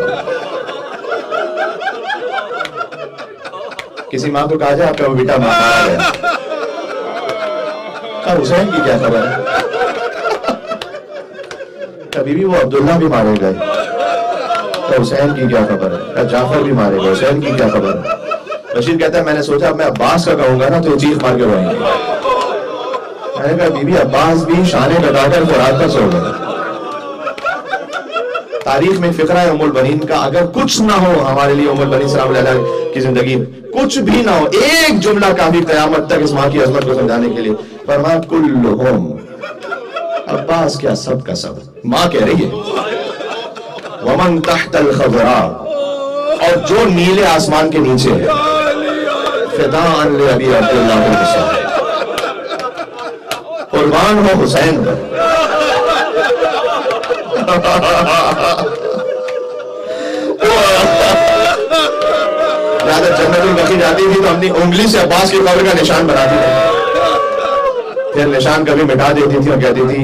کسی ماں کو کہا جائے آپ کا وہ بیٹا مارا گیا، کہا حسین کی کیا خبر ہے؟ کبھی بھی وہ عبداللہ بھی مارے گئے، کہا حسین کی کیا خبر ہے؟ کہا جعفر بھی مارے گئے، حسین کی کیا خبر ہے؟ بشیر کہتا ہے میں نے سوچا اب میں عباس کا کہوں گا نا تو یہ چیخ مار کے روئیں گے۔ میں نے کہا بی بی عباس بھی شانے کٹا کر خوراک پر سو گئے۔ تاریخ میں فقرہ ام البنین کا اگر کچھ نہ ہو ہمارے لیے ام البنین سلام علیہ کی زندگی، کچھ بھی نہ ہو، ایک جملہ کافی قیامت تک اس ماں کی عظمت کو سمجھانے کے لیے۔ فرمایا کلہم، عباس کیا سب کا سب، ماں کہہ رہی ہے ومن تحت الخضراء، اور جو نیلے آسمان کے نیچے ہے، فداء لأبی عبداللہ الحسین، قربان ہو حسین پر۔ زیادہ جنت البقیع جاتی تھی تو اپنی انگلی سے عباس کی قبر کا نشان بناتی تھی، پھر نشان کبھی مٹا دیتی تھی اور کہتی تھی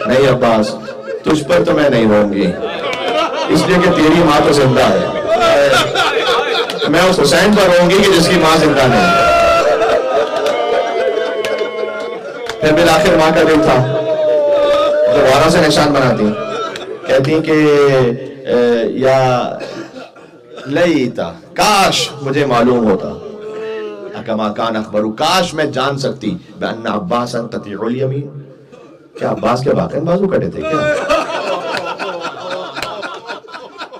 نہیں عباس تجھ پر تو میں نہیں رہوں گی، اس لیے کہ تیری ماں تو زندہ ہے، میں اس حسین پر رہوں گی کہ جس کی ماں زندہ نہیں۔ پھر بالآخر ماں کا دل تھا، دوبارہ سے نشان بناتی، کہتی کہ یا لیتا، کاش مجھے معلوم ہوتا، کما کان اخبرو، کاش میں جان سکتی بأن عباسا تطیع الیمین، کیا عباس کے واقعی بازو کٹے تھے کیا؟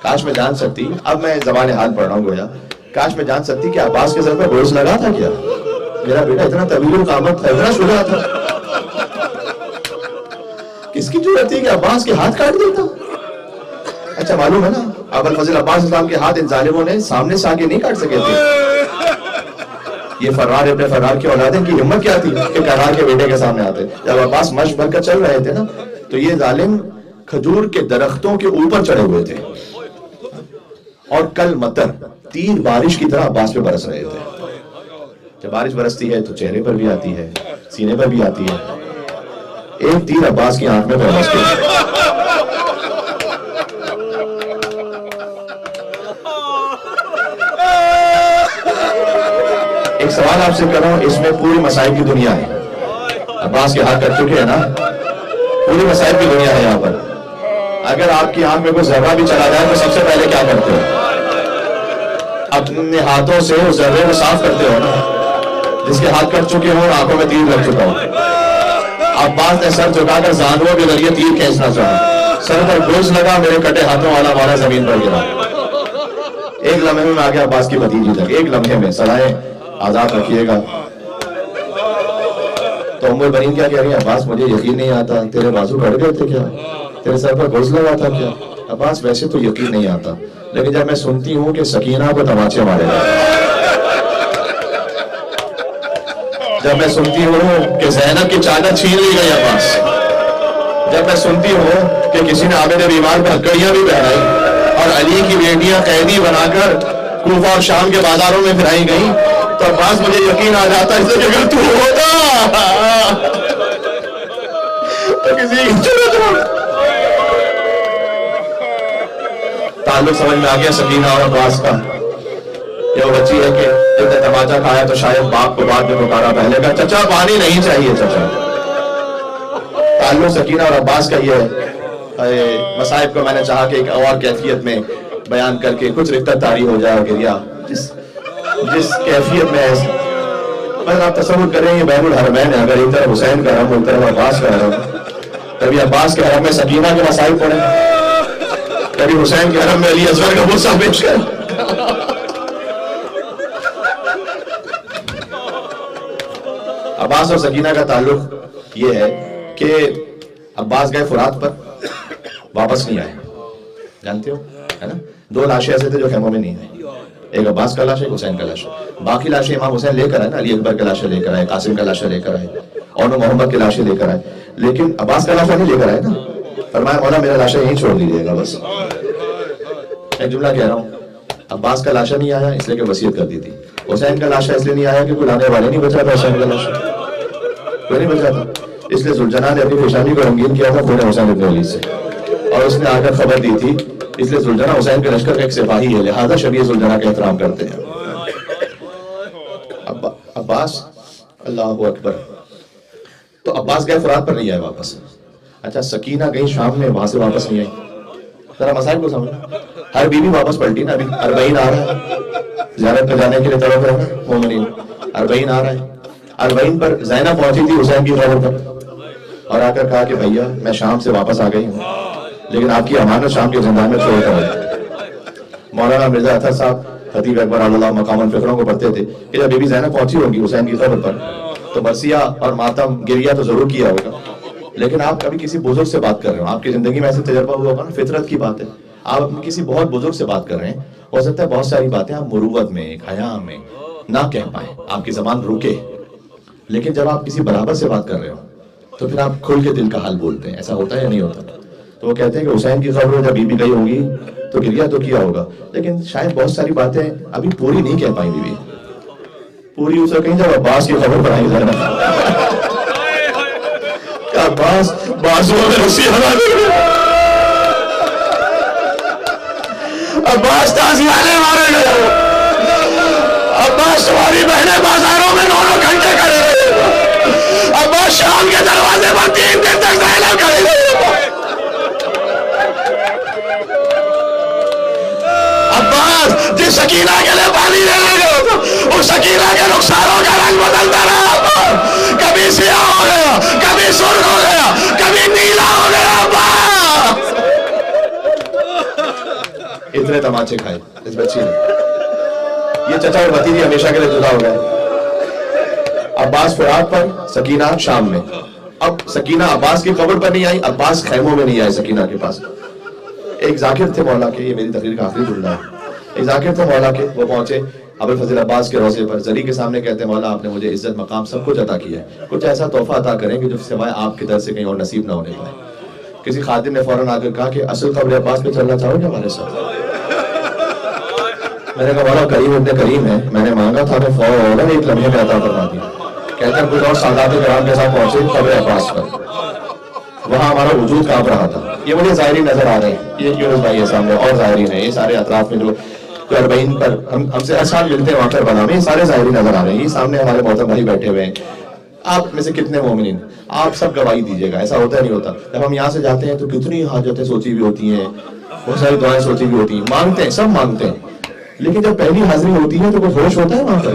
کاش میں جان سکتی، اب میں زبان حال پڑھ رہا ہوں گویا، کاش میں جان سکتی کہ عباس کے سر پر گوشت لگا تھا کیا؟ میرا بیٹا اتنا طویل القامت تھا، اتنا شجاع تھا، کس کی جرأت تھی کہ عباس کے ہاتھ کاٹ دیتا؟ اچھا معلوم ہے نا ابوالفضل عباس اسلام کے ہاتھ ان ظالموں نے سامنے سے آگے نہیں کاٹ سکے تھے، یہ فرار ابن فرار کی اولادیں کی ہمت کیا تھی کہ کرار کے بیٹے کے سامنے آتے. جب عباس مشق بھر کر چل رہے تھے نا تو یہ ظالم کھجور کے درختوں کے اوپر چڑھے ہوئے تھے اور کل مطر تیر بارش کی طرح عباس پہ برس رہے تھے. جب بارش برستی ہے تو چہرے پر بھی آتی ہے, سینے پر بھی آتی ہے. ایک تیر عباس کی آنکھ میں پہنچ گئی. ایک سوال آپ سے کر رہا ہوں, اس میں پوری مسائل کی دنیا ہے. عباس کے ہاتھ کر چکے ہیں نا, پوری مسائل کی دنیا ہے یہاں پر. اگر آپ کی آنکھ میں کوئی ذرہ بھی چلا جائے تو سب سے پہلے کیا کرتے ہو؟ اپنے ہاتھوں سے اس ذرے کو صاف کرتے ہو نا. جس کے ہاتھ کٹ چکے ہوں آنکھوں میں تیر لگ چکا ہو. عباس نے سر جھکا کر زانووں کے ذریعے تیر کھینچنا چاہا. سر پر گوشت لگا, میرے کٹے ہاتھوں والا مارا زمین پر گرا. ایک لمحے میں آ گیا عباس کی بھتیجی تک, ایک لمحے میں. سلائیں آزاد رکھیے گا. تو ام البنین کیا کہہ رہی ہے, عباس مجھے یقین نہیں آتا, تیرے بازو کٹ گئے تھے کیا, تیرے سر پر گوشت لگا تھا کیا؟ عباس ویسے تو یقین نہیں آتا, لیکن جب میں سنتی ہوں کہ سکینہ کو تماچے مارے گا, جب میں سنتی ہوں کہ زینب کی چادر چھین لی گئی عباس, جب میں سنتی ہوں کہ کسی نے عابد بیمار پہ ہتکڑیاں بھی پہنائی اور علی کی بیٹیاں قیدی بنا کر کوفہ اور شام کے بازاروں میں پھرائی گئی, تو عباس مجھے یقین آ جاتا اس لیے کہ اگر تو ہوتا تو کسی تعلق سمجھ میں آ گیا سکینہ اور عباس کا. یہ وہ بچی ہے کہ جب نے تماچا کھایا تو شاید باپ کو بعد میں پکارا, پہلے کا چچا پانی نہیں چاہیے چچا. تعلق سکینہ اور عباس کا یہ ہے. مصائب کو میں نے چاہا کہ ایک اور کیفیت میں بیان کر کے کچھ رفتہ طاری ہو جائے گریا جس کیفیت میں ہے. بس آپ تصور کریں یہ بین الحرمین ہے, اگر ایک طرف حسین کا حرم ایک طرف عباس کا حرم, کبھی عباس کے حرم میں سکینہ کے مصائب پڑے, کبھی حسین کے حرم میں علی اصغر کا غصہ پیش کر. عباس اور سکینہ کا تعلق یہ ہے کہ عباس گئے فرات پر, واپس نہیں آئے. جانتے ہو ہے نا, 2 لاشیں ایسے تھے جو خیموں میں نہیں آئے. ایک عباس کا لاش, ایک حسین کا لاش. باقی لاشیں امام حسین لے کر آئے نا, علی اکبر کا لاشیں لے کر آئے, قاسم کا لاشیں لے کر آئے, اور محمد کے لاشیں لے کر آئے, لیکن عباس کا لاشہ نہیں لے کر آئے نا. فرمایا مولا میرا لاشہ یہیں چھوڑ دیجیے گا بس. ایک جملہ کہہ رہا ہوں, عباس کا لاشہ نہیں آیا اس لیے کہ وصیت کر دی تھی. حسین کا لاشہ اس لیے نہیں آیا کہ کوئی لانے والے نہیں بچا تھا. حسین کا لاشہ کوئی نہیں بچا تھا, اس لیے ذوالجناح نے اپنی پیشانی کو رنگین کیا تھا خون حسین ابن علی سے, اور اس نے آ کر خبر دی تھی. اس لیے ذوالجناح حسین کے لشکر کا ایک سپاہی ہے, لہذا شبیہ ذوالجناح کا احترام کرتے ہیں. عباس اللہ اکبر. تو عباس گئے فرات پر نہیں آئے واپس. اچھا سکینہ گئی شام میں, وہاں سے واپس نہیں آئی. ذرا مسائل کو سمجھنا. ہر بیوی واپس پلٹی نا. ابھی 40 آ رہا ہے زیارت پہ جانے کے لیے طرف ہے مومنین. 40 آ رہا ہے. 40 پر زینب پہنچی تھی حسین کی خبر پر, اور آ کر کہا کہ بھیا میں شام سے واپس آ گئی ہوں, لیکن آپ کی امانت شام کے زندان میں چھوڑ کر. مولانا مرزا اطہر صاحب خطیب اکبر اللہ مقام الفکروں کو پڑھتے تھے کہ جب بی بی زینب پہنچی ہوگی حسین کی خبر پر تو مرثیہ اور ماتم گریہ تو ضرور کیا ہوگا, لیکن آپ کبھی کسی بزرگ سے بات کر رہے ہو, آپ کی زندگی میں ایسے تجربہ ہوا ہوگا نا, فطرت کی بات ہے, آپ اپنی کسی بہت بزرگ سے بات کر رہے ہیں, ہو سکتا ہے بہت ساری باتیں آپ مروت میں, حیا میں نہ کہہ پائیں, آپ کی زبان رکے, لیکن جب آپ کسی برابر سے بات کر رہے ہو تو پھر آپ کھل کے دل کا حال بولتے ہیں. ایسا ہوتا ہے یا نہیں ہوتا؟ تو وہ کہتے ہیں کہ حسین کی خبر جب بی بی گئی ہوگی تو گریہ تو کیا ہوگا, لیکن شاید بہت ساری باتیں ابھی پوری نہیں کہہ پائیں. بی بی پوری اسے کہیں جب عباس کی خبر پر آئی زینب, عباس بازو میں رسی ہلا دے, عباس تازیانے مارے گئے, عباس تمہاری بہنیں بازاروں میں 9 گھنٹے کھڑے رہے, عباس شام کے دروازے پر 3 دن تک زینب کھڑے رہے. عباس جس سکینہ کے لیے پانی دینے گئے اس سکینہ کے رخساروں کا رنگ بدلتا رہا, کبھی سیاہ ہو گیا, کبھی سرخ ہو گیا, کبھی نیلا ہو گیا. عباس اتنے تماچے کھائے اس بچی نے. یہ چچا اور بھتیجی ہمیشہ کے لیے جدا ہو گئے. عباس فرات پر, سکینہ شام میں. اب سکینہ عباس کی قبر پر نہیں آئی, عباس خیموں میں نہیں آئے سکینہ کے پاس. ایک ذاکر تھے مولا کے, یہ میری تقریر کا آخری جملہ ہے, ایک ذاکر تھے مولا کے, وہ پہنچے ابوالفضل عباس کے روضے پر زری کے سامنے کہتے ہیں مولا آپ نے مجھے عزت مقام سب کچھ عطا کیا ہے، کچھ ایسا تحفہ عطا کریں کہ جو سوائے آپ کی طرف سے کہیں اور نصیب نہ ہونے پائے۔ کسی خادم نے فوراً آ کر کہا کہ اصل قبر عباس پہ چلنا چاہو گے ہمارے ساتھ؟ میں نے کہا مولا کریم ابن کریم ہے، میں نے مانگا تھا کہ فوراً ایک لمحے میں عطا فرما دیا۔ کہتے ہیں کچھ اور سادات کرام کے ساتھ پہنچے قبر عباس پر، وہاں ہمارا وجود کانپ رہا تھا۔ یہ مجھے ظاہری نظر آ رہے ہیں، یہ یونس بھائی ہے سامنے اور ظاہرین ہیں، یہ سارے اطراف میں جو 40 پر ہم سے ہر سال ملتے ہیں وہاں پر بنا میں، یہ سارے ظاہری نظر آ رہے ہیں۔ یہ سامنے ہمارے محترم بھائی بیٹھے ہوئے ہیں، آپ میں سے کتنے مومنین، آپ سب گواہی دیجیے گا، ایسا ہوتا نہیں ہوتا؟ جب ہم یہاں سے جاتے ہیں تو کتنی حاجتیں سوچی ہوئی ہوتی ہیں، بہت ساری دعائیں سوچی ہوئی ہوتی ہیں، مانگتے ہیں، سب مانگتے ہیں، لیکن جب پہلی حاضری ہوتی ہے تو کچھ ہوش ہوتا ہے وہاں پر؟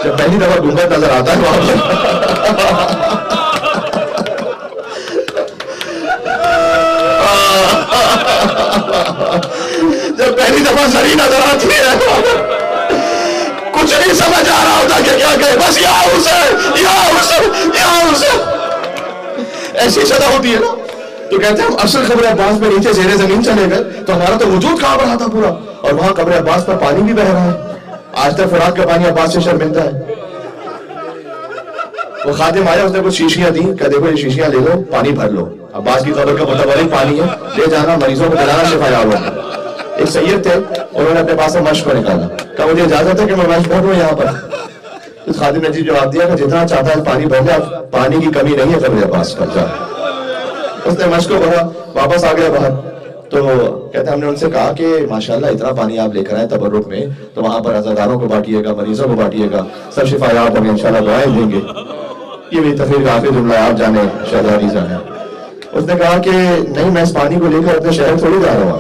جب پہلی دفعہ گنبد نظر آتا ہے وہاں پر جب پہلی دفعہ زری نظر آتی ہے کچھ نہیں سمجھ آ رہا ہوتا کہ کیا کہے، بس یا حسین یا حسین یا حسین، ایسی صدا ہوتی ہے نا۔ تو کہتے ہیں ہم اصل قبر عباس میں نیچے زیر زمین چلے گئے تو ہمارا تو وجود کانپ رہا تھا پورا، اور وہاں قبر عباس پر پانی بھی بہ رہا ہے۔ آج تک فرات کا پانی عباس سے شرمندہ ہے۔ وہ خادم آیا، اس نے کچھ شیشیاں دی، کہ دیکھو یہ شیشیاں لے لو، پانی بھر لو، عباس کی قبر کا متبرک پانی ہے، لے جانا، مریضوں کو پلانا، شفا یاب ہوگا۔ ایک سید تھے، انہوں نے اپنے پاس سے مشق کو نکالا، کہا مجھے اجازت ہے کہ میں مشق بھروں یہاں پر؟ اس خادم نے جی جواب دیا کہ جتنا چاہتا ہے پانی بھر لے، پانی کی کمی نہیں ہے قبر عباس پر جا۔ اس نے مشق کو بھرا، واپس آ گیا باہر، تو کہتے ہیں ہم نے ان سے کہا کہ ماشاءاللہ اتنا پانی آپ لے کر آئے تبرک میں، تو وہاں پر عزاداروں کو بانٹیے گا، مریضوں کو بانٹیے گا، سب شفا یاب ہوں گے، انشاءاللہ دعائیں دیں گے۔ یہ بھی تقریر کا آخری جملہ آپ جانے شہزادی جانے۔ اس نے کہا کہ نہیں، میں اس پانی کو لے کر اپنے شہر تھوڑی جا رہا ہوں۔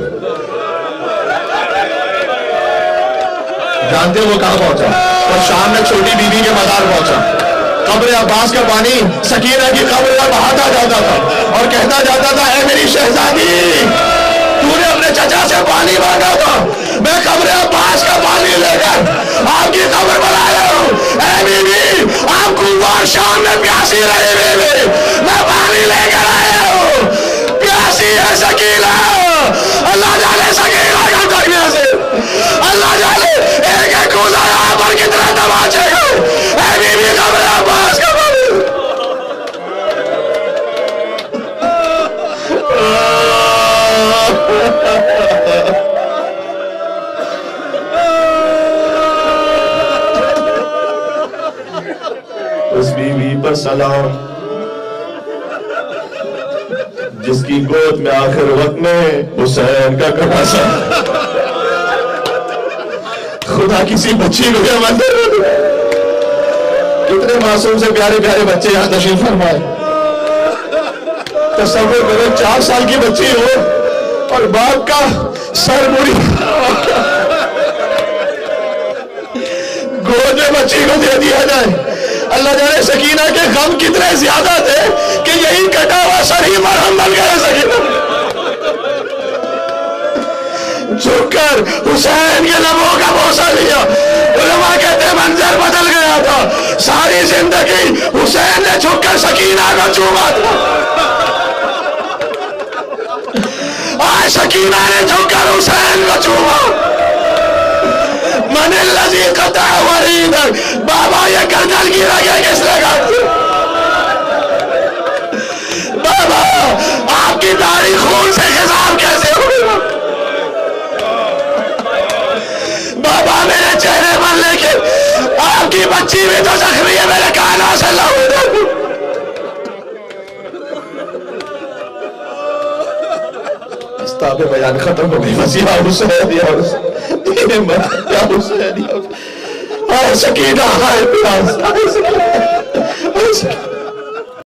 جانتے وہ کہاں پہنچا؟ اور شام میں چھوٹی بیوی کے مزار پہنچا۔ قبر عباس کا پانی سکینہ کی قبر پر بہاتا جاتا تھا اور کہتا جاتا تھا اے میری شہزادی، تو نے اپنے چچا سے پانی مانگا تھا، میں قبر عباس کا پانی لے کر آپ کی قبر پر آیا ہوں۔ اے بیوی، آپ کو شام میں پیاسی رہے بیوی، میں پانی لے کر آیا ہوں، پیاسی ہے سکینہ۔ اللہ جانے سکینہ کا تکنے سے، اللہ جانے ایک ایک کوزہ یہاں پر کتنے تماچے گئے۔ اے بیوی، قبر عباس کا پانی اس بیوی پر سلام جس کی گود میں آخر وقت میں حسین کا کڑاسا۔ خدا کسی بچی کو کیا منظر، کتنے معصوم سے پیارے پیارے بچے یہاں تشریف فرمائے۔ تصور کرو 4 سال کی بچی ہو اور باپ کا سر مڑی گود میں بچی کو دے دیا جائے۔ اللہ جانے سکینہ کے غم کتنے زیادہ تھے کہ یہی کٹا ہوا سر ہی مرہم بن گیا۔ سکینہ جھک کر حسین کے لبوں کا بوسہ لیا۔ علماء کہتے ہیں منظر بدل گیا تھا، ساری زندگی حسین نے جھک کر سکینہ کو چوما تھا، آج سکینہ نے جھک کر حسین کو چوما۔ من الذی قطع وریدک، بابا یہ گردن کی رگیں کس نے کاٹی؟ بابا آپ کی داڑھی خون سے خضاب کیسے ہوئی؟ بابا میرے چہرے پر لیکن آپ کی بچی بھی تو زخمی ہے، میرے کانوں سے لہو دے۔ استاب بیان ختم ہو گئی، بس یا حسین یا حسین یا حسین یا حسین۔ ہائے سکینہ، ہائے پیاس،